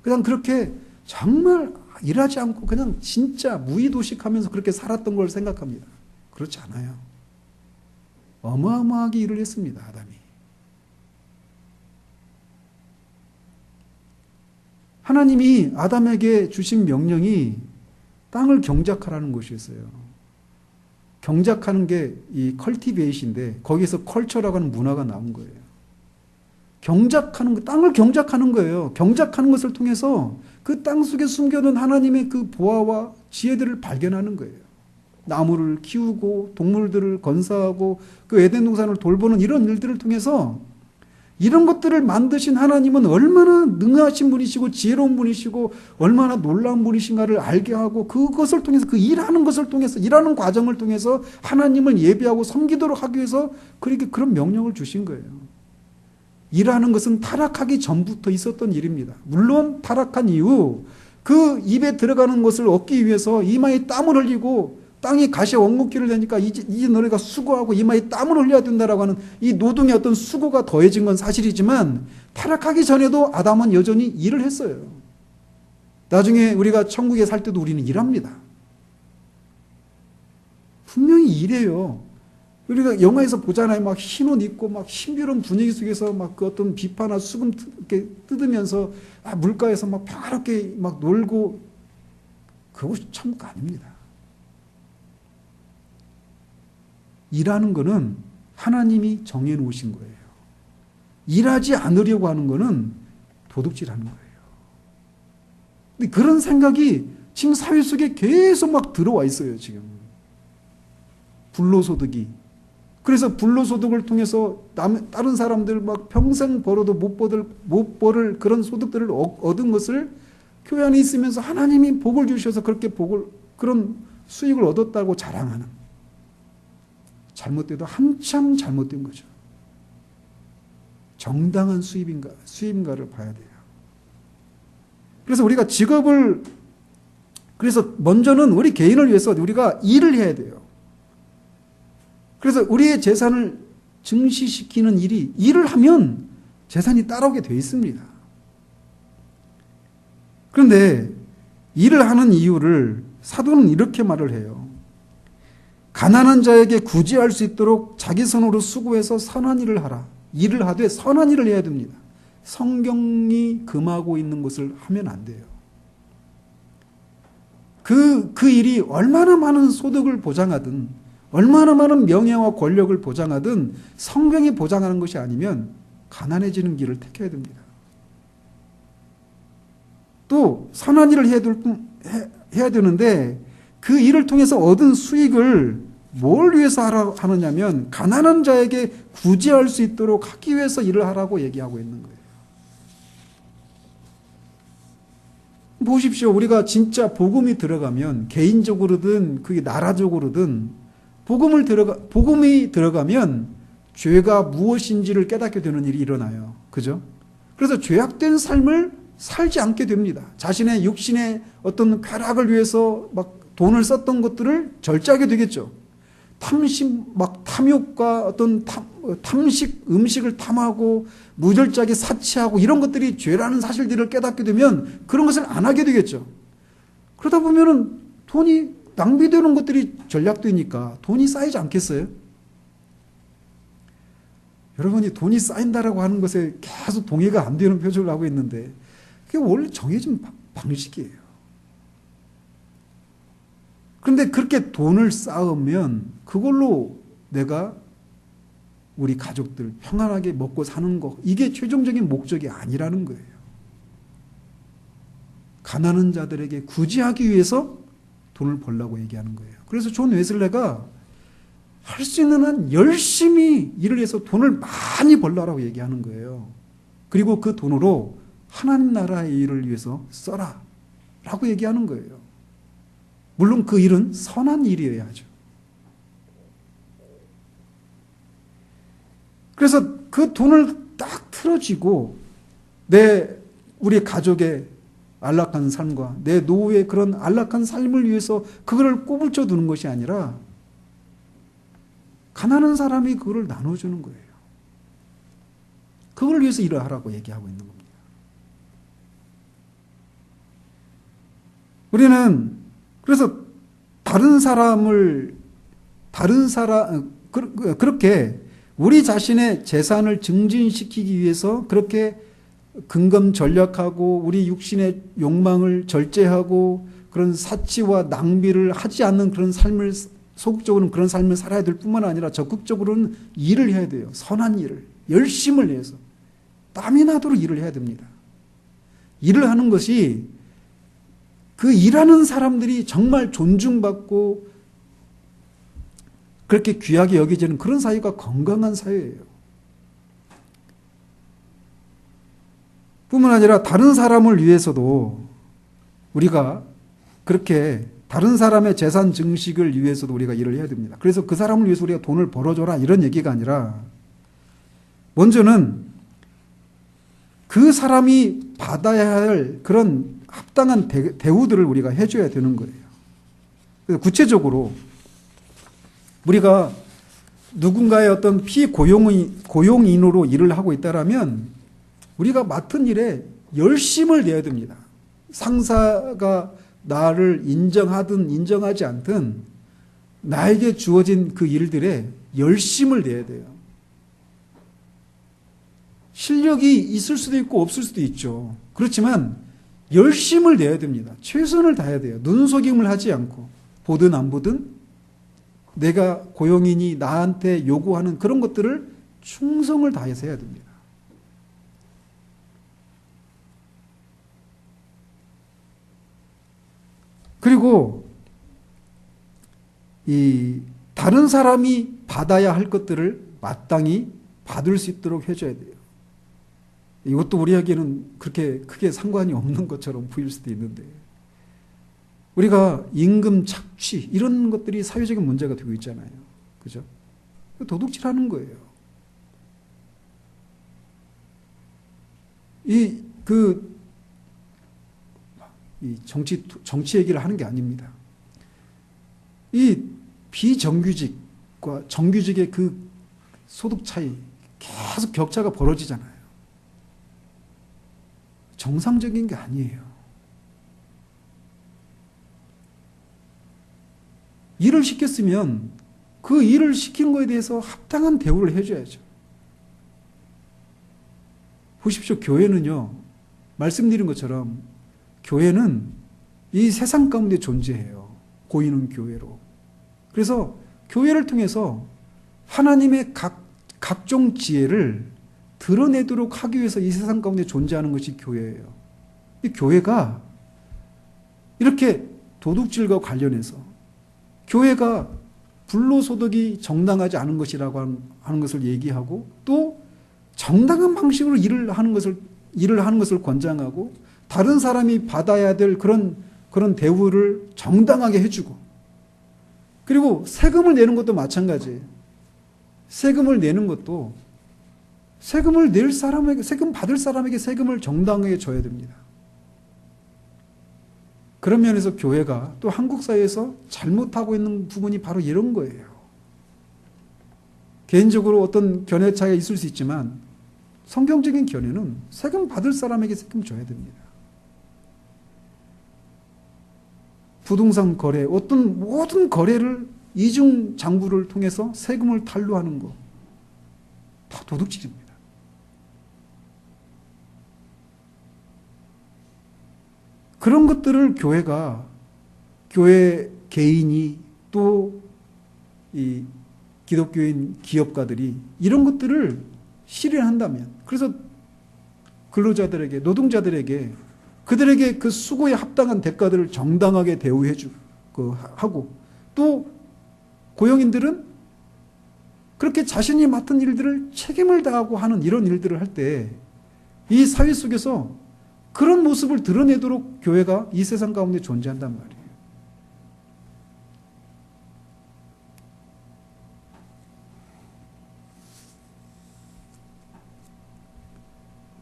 그냥 그렇게 정말 일하지 않고 그냥 진짜 무의도식하면서 그렇게 살았던 걸 생각합니다. 그렇지 않아요. 어마어마하게 일을 했습니다. 아담이. 하나님이 아담에게 주신 명령이 땅을 경작하라는 것이었어요. 경작하는 게 이 컬티베이트인데 거기에서 컬처라고 하는 문화가 나온 거예요. 경작하는 거, 땅을 경작하는 거예요. 경작하는 것을 통해서 그 땅 속에 숨겨둔 하나님의 그 보화와 지혜들을 발견하는 거예요. 나무를 키우고 동물들을 건사하고 그 에덴 동산을 돌보는 이런 일들을 통해서 이런 것들을 만드신 하나님은 얼마나 능하신 분이시고 지혜로운 분이시고 얼마나 놀라운 분이신가를 알게 하고 그것을 통해서 그 일하는 것을 통해서 일하는 과정을 통해서 하나님을 예배하고 섬기도록 하기 위해서 그렇게 그런 명령을 주신 거예요. 일하는 것은 타락하기 전부터 있었던 일입니다. 물론 타락한 이후 그 입에 들어가는 것을 얻기 위해서 이마에 땀을 흘리고 땅이 가시에 원곡기를 내니까 이제 너네가 수고하고 이마에 땀을 흘려야 된다라고 하는 이 노동의 어떤 수고가 더해진 건 사실이지만 타락하기 전에도 아담은 여전히 일을 했어요. 나중에 우리가 천국에 살 때도 우리는 일합니다. 분명히 일해요. 우리가 영화에서 보잖아요. 막 흰 옷 입고 막 신비로운 분위기 속에서 막 그 어떤 비파나 수금 이렇게 뜯으면서 물가에서 막 평화롭게 막 놀고 그것이 천국 아닙니다. 일하는 거는 하나님이 정해놓으신 거예요. 일하지 않으려고 하는 거는 도둑질하는 거예요. 근데 그런 생각이 지금 사회 속에 계속 막 들어와 있어요. 지금 불로소득이. 그래서 불로소득을 통해서 다른 사람들 막 평생 벌어도 못 벌을 그런 소득들을 얻은 것을 교회 안에 있으면서 하나님이 복을 주셔서 그렇게 그런 수익을 얻었다고 자랑하는. 잘못돼도 한참 잘못된 거죠. 정당한 수입인가를 봐야 돼요. 그래서 우리가 직업을, 그래서 먼저는 우리 개인을 위해서 우리가 일을 해야 돼요. 그래서 우리의 재산을 증시시키는 일을 하면 재산이 따라오게 되어 있습니다. 그런데 일을 하는 이유를 사도는 이렇게 말을 해요. 가난한 자에게 구제할 수 있도록 자기 손으로 수고해서 선한 일을 하라. 일을 하되 선한 일을 해야 됩니다. 성경이 금하고 있는 것을 하면 안 돼요. 그 일이 얼마나 많은 소득을 보장하든 얼마나 많은 명예와 권력을 보장하든 성경이 보장하는 것이 아니면 가난해지는 길을 택해야 됩니다. 또 선한 일을 해야 되는데 그 일을 통해서 얻은 수익을 뭘 위해서 하느냐면 가난한 자에게 구제할 수 있도록 하기 위해서 일을 하라고 얘기하고 있는 거예요. 보십시오. 우리가 진짜 복음이 들어가면 개인적으로든 그게 나라적으로든 복음이 들어가면 죄가 무엇인지를 깨닫게 되는 일이 일어나요. 그죠? 그래서 죄악된 삶을 살지 않게 됩니다. 자신의 육신의 어떤 쾌락을 위해서 막 돈을 썼던 것들을 절제하게 되겠죠. 탐욕과 어떤 음식을 탐하고 무절제하게 사치하고 이런 것들이 죄라는 사실들을 깨닫게 되면 그런 것을 안 하게 되겠죠. 그러다 보면은 돈이 낭비되는 것들이 전략되니까 돈이 쌓이지 않겠어요? 여러분이 돈이 쌓인다라고 하는 것에 계속 동의가 안 되는 표정을 하고 있는데 그게 원래 정해진 방식이에요. 그런데 그렇게 돈을 쌓으면 그걸로 내가 우리 가족들 평안하게 먹고 사는 거, 이게 최종적인 목적이 아니라는 거예요. 가난한 자들에게 구제하기 위해서 돈을 벌라고 얘기하는 거예요. 그래서 존 웨슬레가 할 수 있는 한 열심히 일을 해서 돈을 많이 벌라라고 얘기하는 거예요. 그리고 그 돈으로 하나님 나라의 일을 위해서 써라 라고 얘기하는 거예요. 물론 그 일은 선한 일이어야 하죠. 그래서 그 돈을 딱 틀어지고 우리 가족의 안락한 삶과 내 노후의 그런 안락한 삶을 위해서 그거를 꼬불쳐 두는 것이 아니라 가난한 사람이 그거를 나눠주는 거예요. 그걸 위해서 일을 하라고 얘기하고 있는 겁니다. 우리는 그래서 그렇게 우리 자신의 재산을 증진시키기 위해서 그렇게 근검전략하고 우리 육신의 욕망을 절제하고 그런 사치와 낭비를 하지 않는 그런 삶을 소극적으로는 그런 삶을 살아야 될 뿐만 아니라 적극적으로는 일을 해야 돼요. 선한 일을. 열심을 내서. 땀이 나도록 일을 해야 됩니다. 일을 하는 것이 그 일하는 사람들이 정말 존중받고 그렇게 귀하게 여겨지는 그런 사회가 건강한 사회예요. 뿐만 아니라 다른 사람을 위해서도 우리가 그렇게 다른 사람의 재산 증식을 위해서도 우리가 일을 해야 됩니다. 그래서 그 사람을 위해서 우리가 돈을 벌어줘라 이런 얘기가 아니라 먼저는 그 사람이 받아야 할 그런 합당한 대우들을 우리가 해줘야 되는 거예요. 그래서 구체적으로 우리가 누군가의 어떤 고용인으로 일을 하고 있다라면 우리가 맡은 일에 열심을 내야 됩니다. 상사가 나를 인정하든 인정하지 않든 나에게 주어진 그 일들에 열심을 내야 돼요. 실력이 있을 수도 있고 없을 수도 있죠. 그렇지만 열심을 내야 됩니다. 최선을 다해야 돼요. 눈속임을 하지 않고 보든 안 보든 내가 고용인이 나한테 요구하는 그런 것들을 충성을 다해서 해야 됩니다. 그리고 이 다른 사람이 받아야 할 것들을 마땅히 받을 수 있도록 해줘야 돼요. 이것도 우리에게는 그렇게 크게 상관이 없는 것처럼 보일 수도 있는데 우리가 임금 착취 이런 것들이 사회적인 문제가 되고 있잖아요. 그죠? 도둑질하는 거예요. 이 정치 얘기를 하는 게 아닙니다. 이 비정규직과 정규직의 그 소득 차이 계속 격차가 벌어지잖아요. 정상적인 게 아니에요. 일을 시켰으면 그 일을 시킨 거에 대해서 합당한 대우를 해줘야죠. 보십시오. 교회는요. 말씀드린 것처럼 교회는 이 세상 가운데 존재해요. 보이는 교회로. 그래서 교회를 통해서 하나님의 각종 지혜를 드러내도록 하기 위해서 이 세상 가운데 존재하는 것이 교회예요. 이 교회가 이렇게 도둑질과 관련해서 교회가 불로소득이 정당하지 않은 것이라고 하는 것을 얘기하고 또 정당한 방식으로 일을 하는 것을 권장하고 다른 사람이 받아야 될 그런 대우를 정당하게 해주고 그리고 세금을 내는 것도 마찬가지예요. 세금을 내는 것도 세금을 낼 사람에게, 세금 받을 사람에게 세금을 정당하게 줘야 됩니다. 그런 면에서 교회가 또 한국 사회에서 잘못하고 있는 부분이 바로 이런 거예요. 개인적으로 어떤 견해 차이가 있을 수 있지만 성경적인 견해는 세금 받을 사람에게 세금 줘야 됩니다. 부동산 거래, 어떤 모든 거래를 이중 장부를 통해서 세금을 탈루하는 거 다 도둑질입니다. 그런 것들을 교회 개인이 또 이 기독교인 기업가들이 이런 것들을 실현한다면 그래서 근로자들에게 노동자들에게 그들에게 그 수고에 합당한 대가들을 정당하게 대우해주고 하고 또 고용인들은 그렇게 자신이 맡은 일들을 책임을 다하고 하는 이런 일들을 할 때 이 사회 속에서 그런 모습을 드러내도록 교회가 이 세상 가운데 존재한단 말이에요.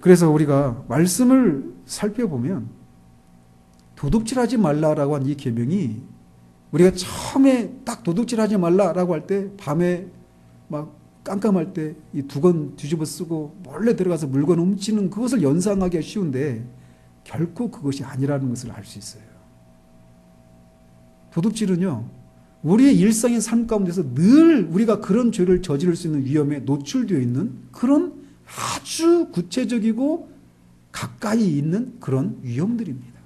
그래서 우리가 말씀을 살펴보면 도둑질하지 말라라고 한 이 계명이 우리가 처음에 딱 도둑질하지 말라라고 할 때 밤에 막 깜깜할 때 이 두건 뒤집어 쓰고 몰래 들어가서 물건 훔치는 그것을 연상하기가 쉬운데 결코 그것이 아니라는 것을 알 수 있어요. 도둑질은요, 우리의 일상의 삶 가운데서 늘 우리가 그런 죄를 저지를 수 있는 위험에 노출되어 있는 그런 아주 구체적이고 가까이 있는 그런 위험들입니다.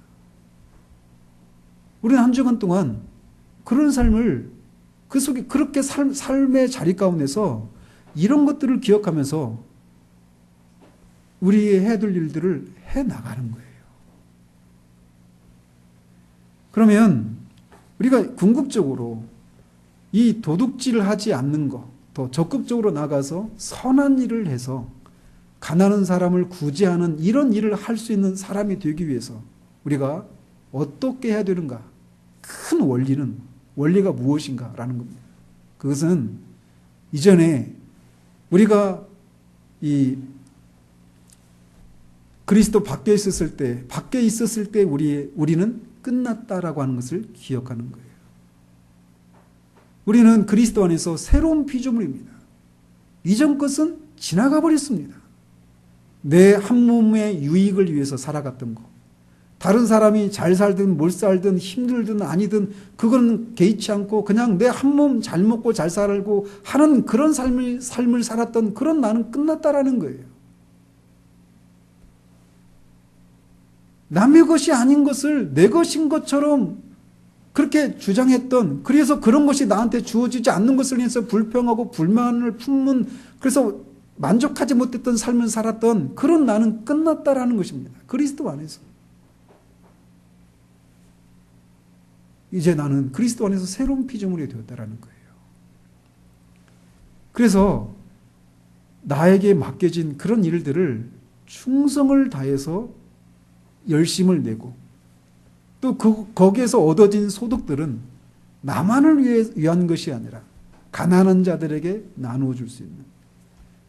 우리는 한 주간 동안 그런 삶을 그 속에 그렇게 삶의 자리 가운데서 이런 것들을 기억하면서 우리의 해야 될 일들을 해 나가는 거예요. 그러면 우리가 궁극적으로 이 도둑질을 하지 않는 것, 더 적극적으로 나가서 선한 일을 해서 가난한 사람을 구제하는 이런 일을 할 수 있는 사람이 되기 위해서 우리가 어떻게 해야 되는가? 큰 원리가 무엇인가라는 겁니다. 그것은 이전에 우리가 이 그리스도 밖에 있었을 때 우리는 끝났다라고 하는 것을 기억하는 거예요. 우리는 그리스도 안에서 새로운 피조물입니다. 이전 것은 지나가 버렸습니다. 내 한 몸의 유익을 위해서 살아갔던 거. 다른 사람이 잘 살든 못 살든 힘들든 아니든 그건 개의치 않고 그냥 내 한 몸 잘 먹고 잘 살고 하는 그런 삶을 살았던 그런 나는 끝났다라는 거예요. 남의 것이 아닌 것을 내 것인 것처럼 그렇게 주장했던, 그래서 그런 것이 나한테 주어지지 않는 것을 위해서 불평하고 불만을 품는, 그래서 만족하지 못했던 삶을 살았던 그런 나는 끝났다라는 것입니다. 그리스도 안에서. 이제 나는 그리스도 안에서 새로운 피조물이 되었다라는 거예요. 그래서 나에게 맡겨진 그런 일들을 충성을 다해서 열심을 내고 또 거기에서 얻어진 소득들은 나만을 위한 것이 아니라 가난한 자들에게 나누어 줄 수 있는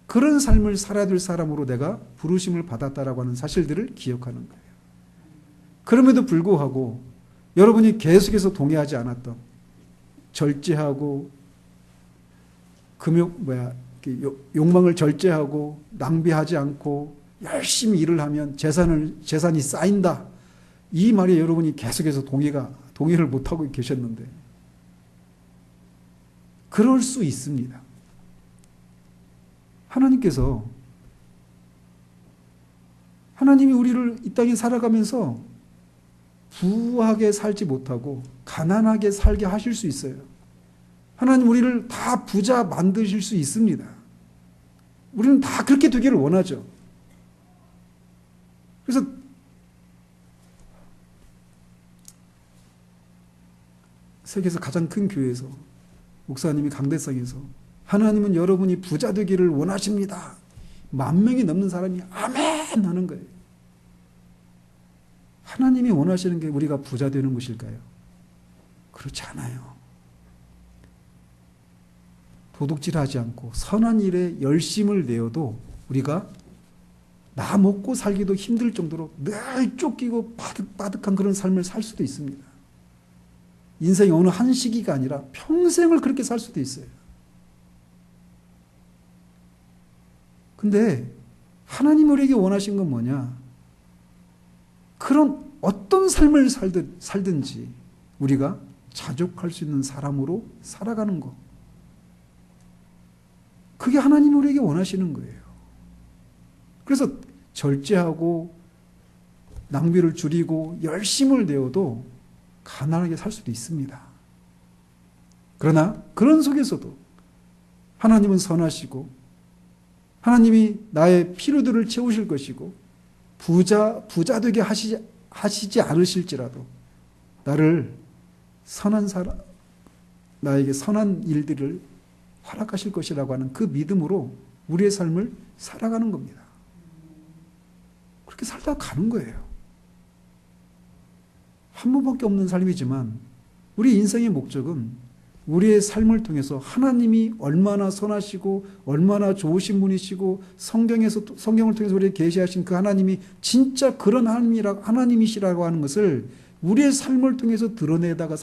그런 삶을 살아야 될 사람으로 내가 부르심을 받았다라고 하는 사실들을 기억하는 거예요. 그럼에도 불구하고 여러분이 계속해서 동의하지 않았던 절제하고 욕망을 절제하고 낭비하지 않고 열심히 일을 하면 재산이 쌓인다. 이 말에 여러분이 계속해서 동의를 못하고 계셨는데 그럴 수 있습니다. 하나님이 우리를 이 땅에 살아가면서 부하게 살지 못하고 가난하게 살게 하실 수 있어요. 하나님 우리를 다 부자 만드실 수 있습니다. 우리는 다 그렇게 되기를 원하죠. 그래서 세계에서 가장 큰 교회에서 목사님이 강대상에서 하나님은 여러분이 부자 되기를 원하십니다. 10,000명이 넘는 사람이 아멘 하는 거예요. 하나님이 원하시는 게 우리가 부자 되는 것일까요? 그렇지 않아요. 도둑질하지 않고 선한 일에 열심을 내어도 우리가 나 먹고 살기도 힘들 정도로 늘 쫓기고 바득바득한 그런 삶을 살 수도 있습니다. 인생의 어느 한 시기가 아니라 평생을 그렇게 살 수도 있어요. 근데 하나님 우리에게 원하신 건 뭐냐? 그런 어떤 삶을 살든지 우리가 자족할 수 있는 사람으로 살아가는 것. 그게 하나님 우리에게 원하시는 거예요. 그래서 절제하고 낭비를 줄이고 열심을 내어도 가난하게 살 수도 있습니다. 그러나 그런 속에서도 하나님은 선하시고 하나님이 나의 필요들을 채우실 것이고 부자 되게 하시지 않으실지라도 나를 나에게 선한 일들을 허락하실 것이라고 하는 그 믿음으로 우리의 삶을 살아가는 겁니다. 그렇게 살다 가는 거예요. 한 번밖에 없는 삶이지만 우리 인생의 목적은 우리의 삶을 통해서 하나님이 얼마나 선하시고 얼마나 좋으신 분이시고 성경을 통해서 우리에게 계시하신 그 하나님이 진짜 그런 하나님이시라고 하는 것을 우리의 삶을 통해서 드러내다가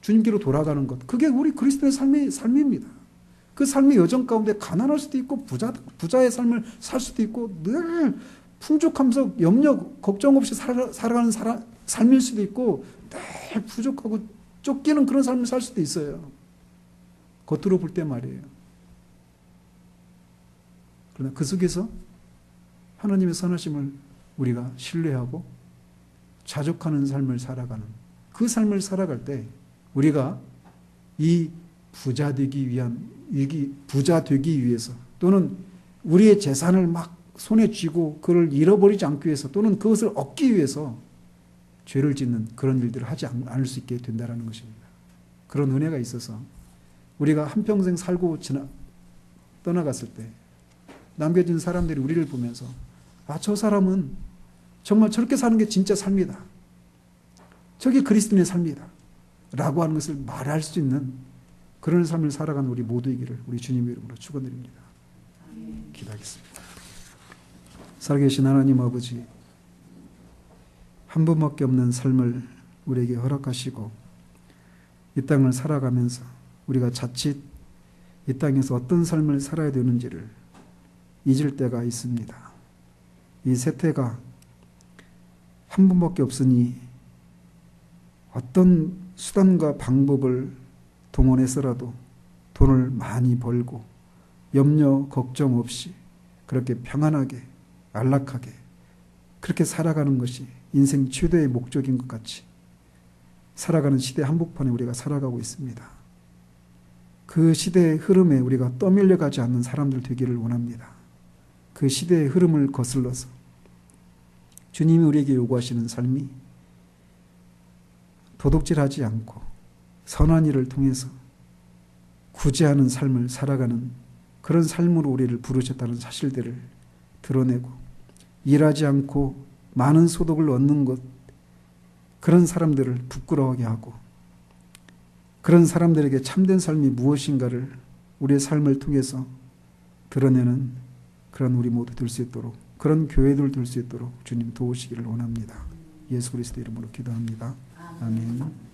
주님께로 돌아가는 것. 그게 우리 그리스도의 삶입니다. 그 삶의 여정 가운데 가난할 수도 있고 부자의 삶을 살 수도 있고 늘 풍족하면서 염려 걱정 없이 살아가는 삶일 수도 있고 늘 부족하고 쫓기는 그런 삶을 살 수도 있어요. 겉으로 볼 때 말이에요. 그러나 그 속에서 하나님의 선하심을 우리가 신뢰하고 자족하는 삶을 살아가는 그 삶을 살아갈 때 우리가 이 부자 되기 위해서 또는 우리의 재산을 막 손에 쥐고 그걸 잃어버리지 않기 위해서 또는 그것을 얻기 위해서 죄를 짓는 그런 일들을 하지 않을 수 있게 된다는 것입니다. 그런 은혜가 있어서 우리가 한평생 살고 떠나갔을 때 남겨진 사람들이 우리를 보면서 저 사람은 정말 저렇게 사는 게 진짜 삶이다. 저게 그리스도인의 삶이다. 라고 하는 것을 말할 수 있는 그런 삶을 살아가는 우리 모두이기를 우리 주님의 이름으로 축원드립니다. 기도하겠습니다. 살아계신 하나님 아버지, 한 분밖에 없는 삶을 우리에게 허락하시고 이 땅을 살아가면서 우리가 자칫 이 땅에서 어떤 삶을 살아야 되는지를 잊을 때가 있습니다. 이 세태가 한 분밖에 없으니 어떤 수단과 방법을 동원해서라도 돈을 많이 벌고 염려 걱정 없이 그렇게 평안하게 안락하게 그렇게 살아가는 것이 인생 최대의 목적인 것 같이 살아가는 시대 한복판에 우리가 살아가고 있습니다. 그 시대의 흐름에 우리가 떠밀려가지 않는 사람들 되기를 원합니다. 그 시대의 흐름을 거슬러서 주님이 우리에게 요구하시는 삶이 도둑질하지 않고 선한 일을 통해서 구제하는 삶을 살아가는 그런 삶으로 우리를 부르셨다는 사실들을 드러내고 일하지 않고 많은 소득을 얻는 것 그런 사람들을 부끄러워하게 하고 그런 사람들에게 참된 삶이 무엇인가를 우리의 삶을 통해서 드러내는 그런 우리 모두 될 수 있도록 그런 교회들 될 수 있도록 주님 도우시기를 원합니다. 예수 그리스도 이름으로 기도합니다. 아멘.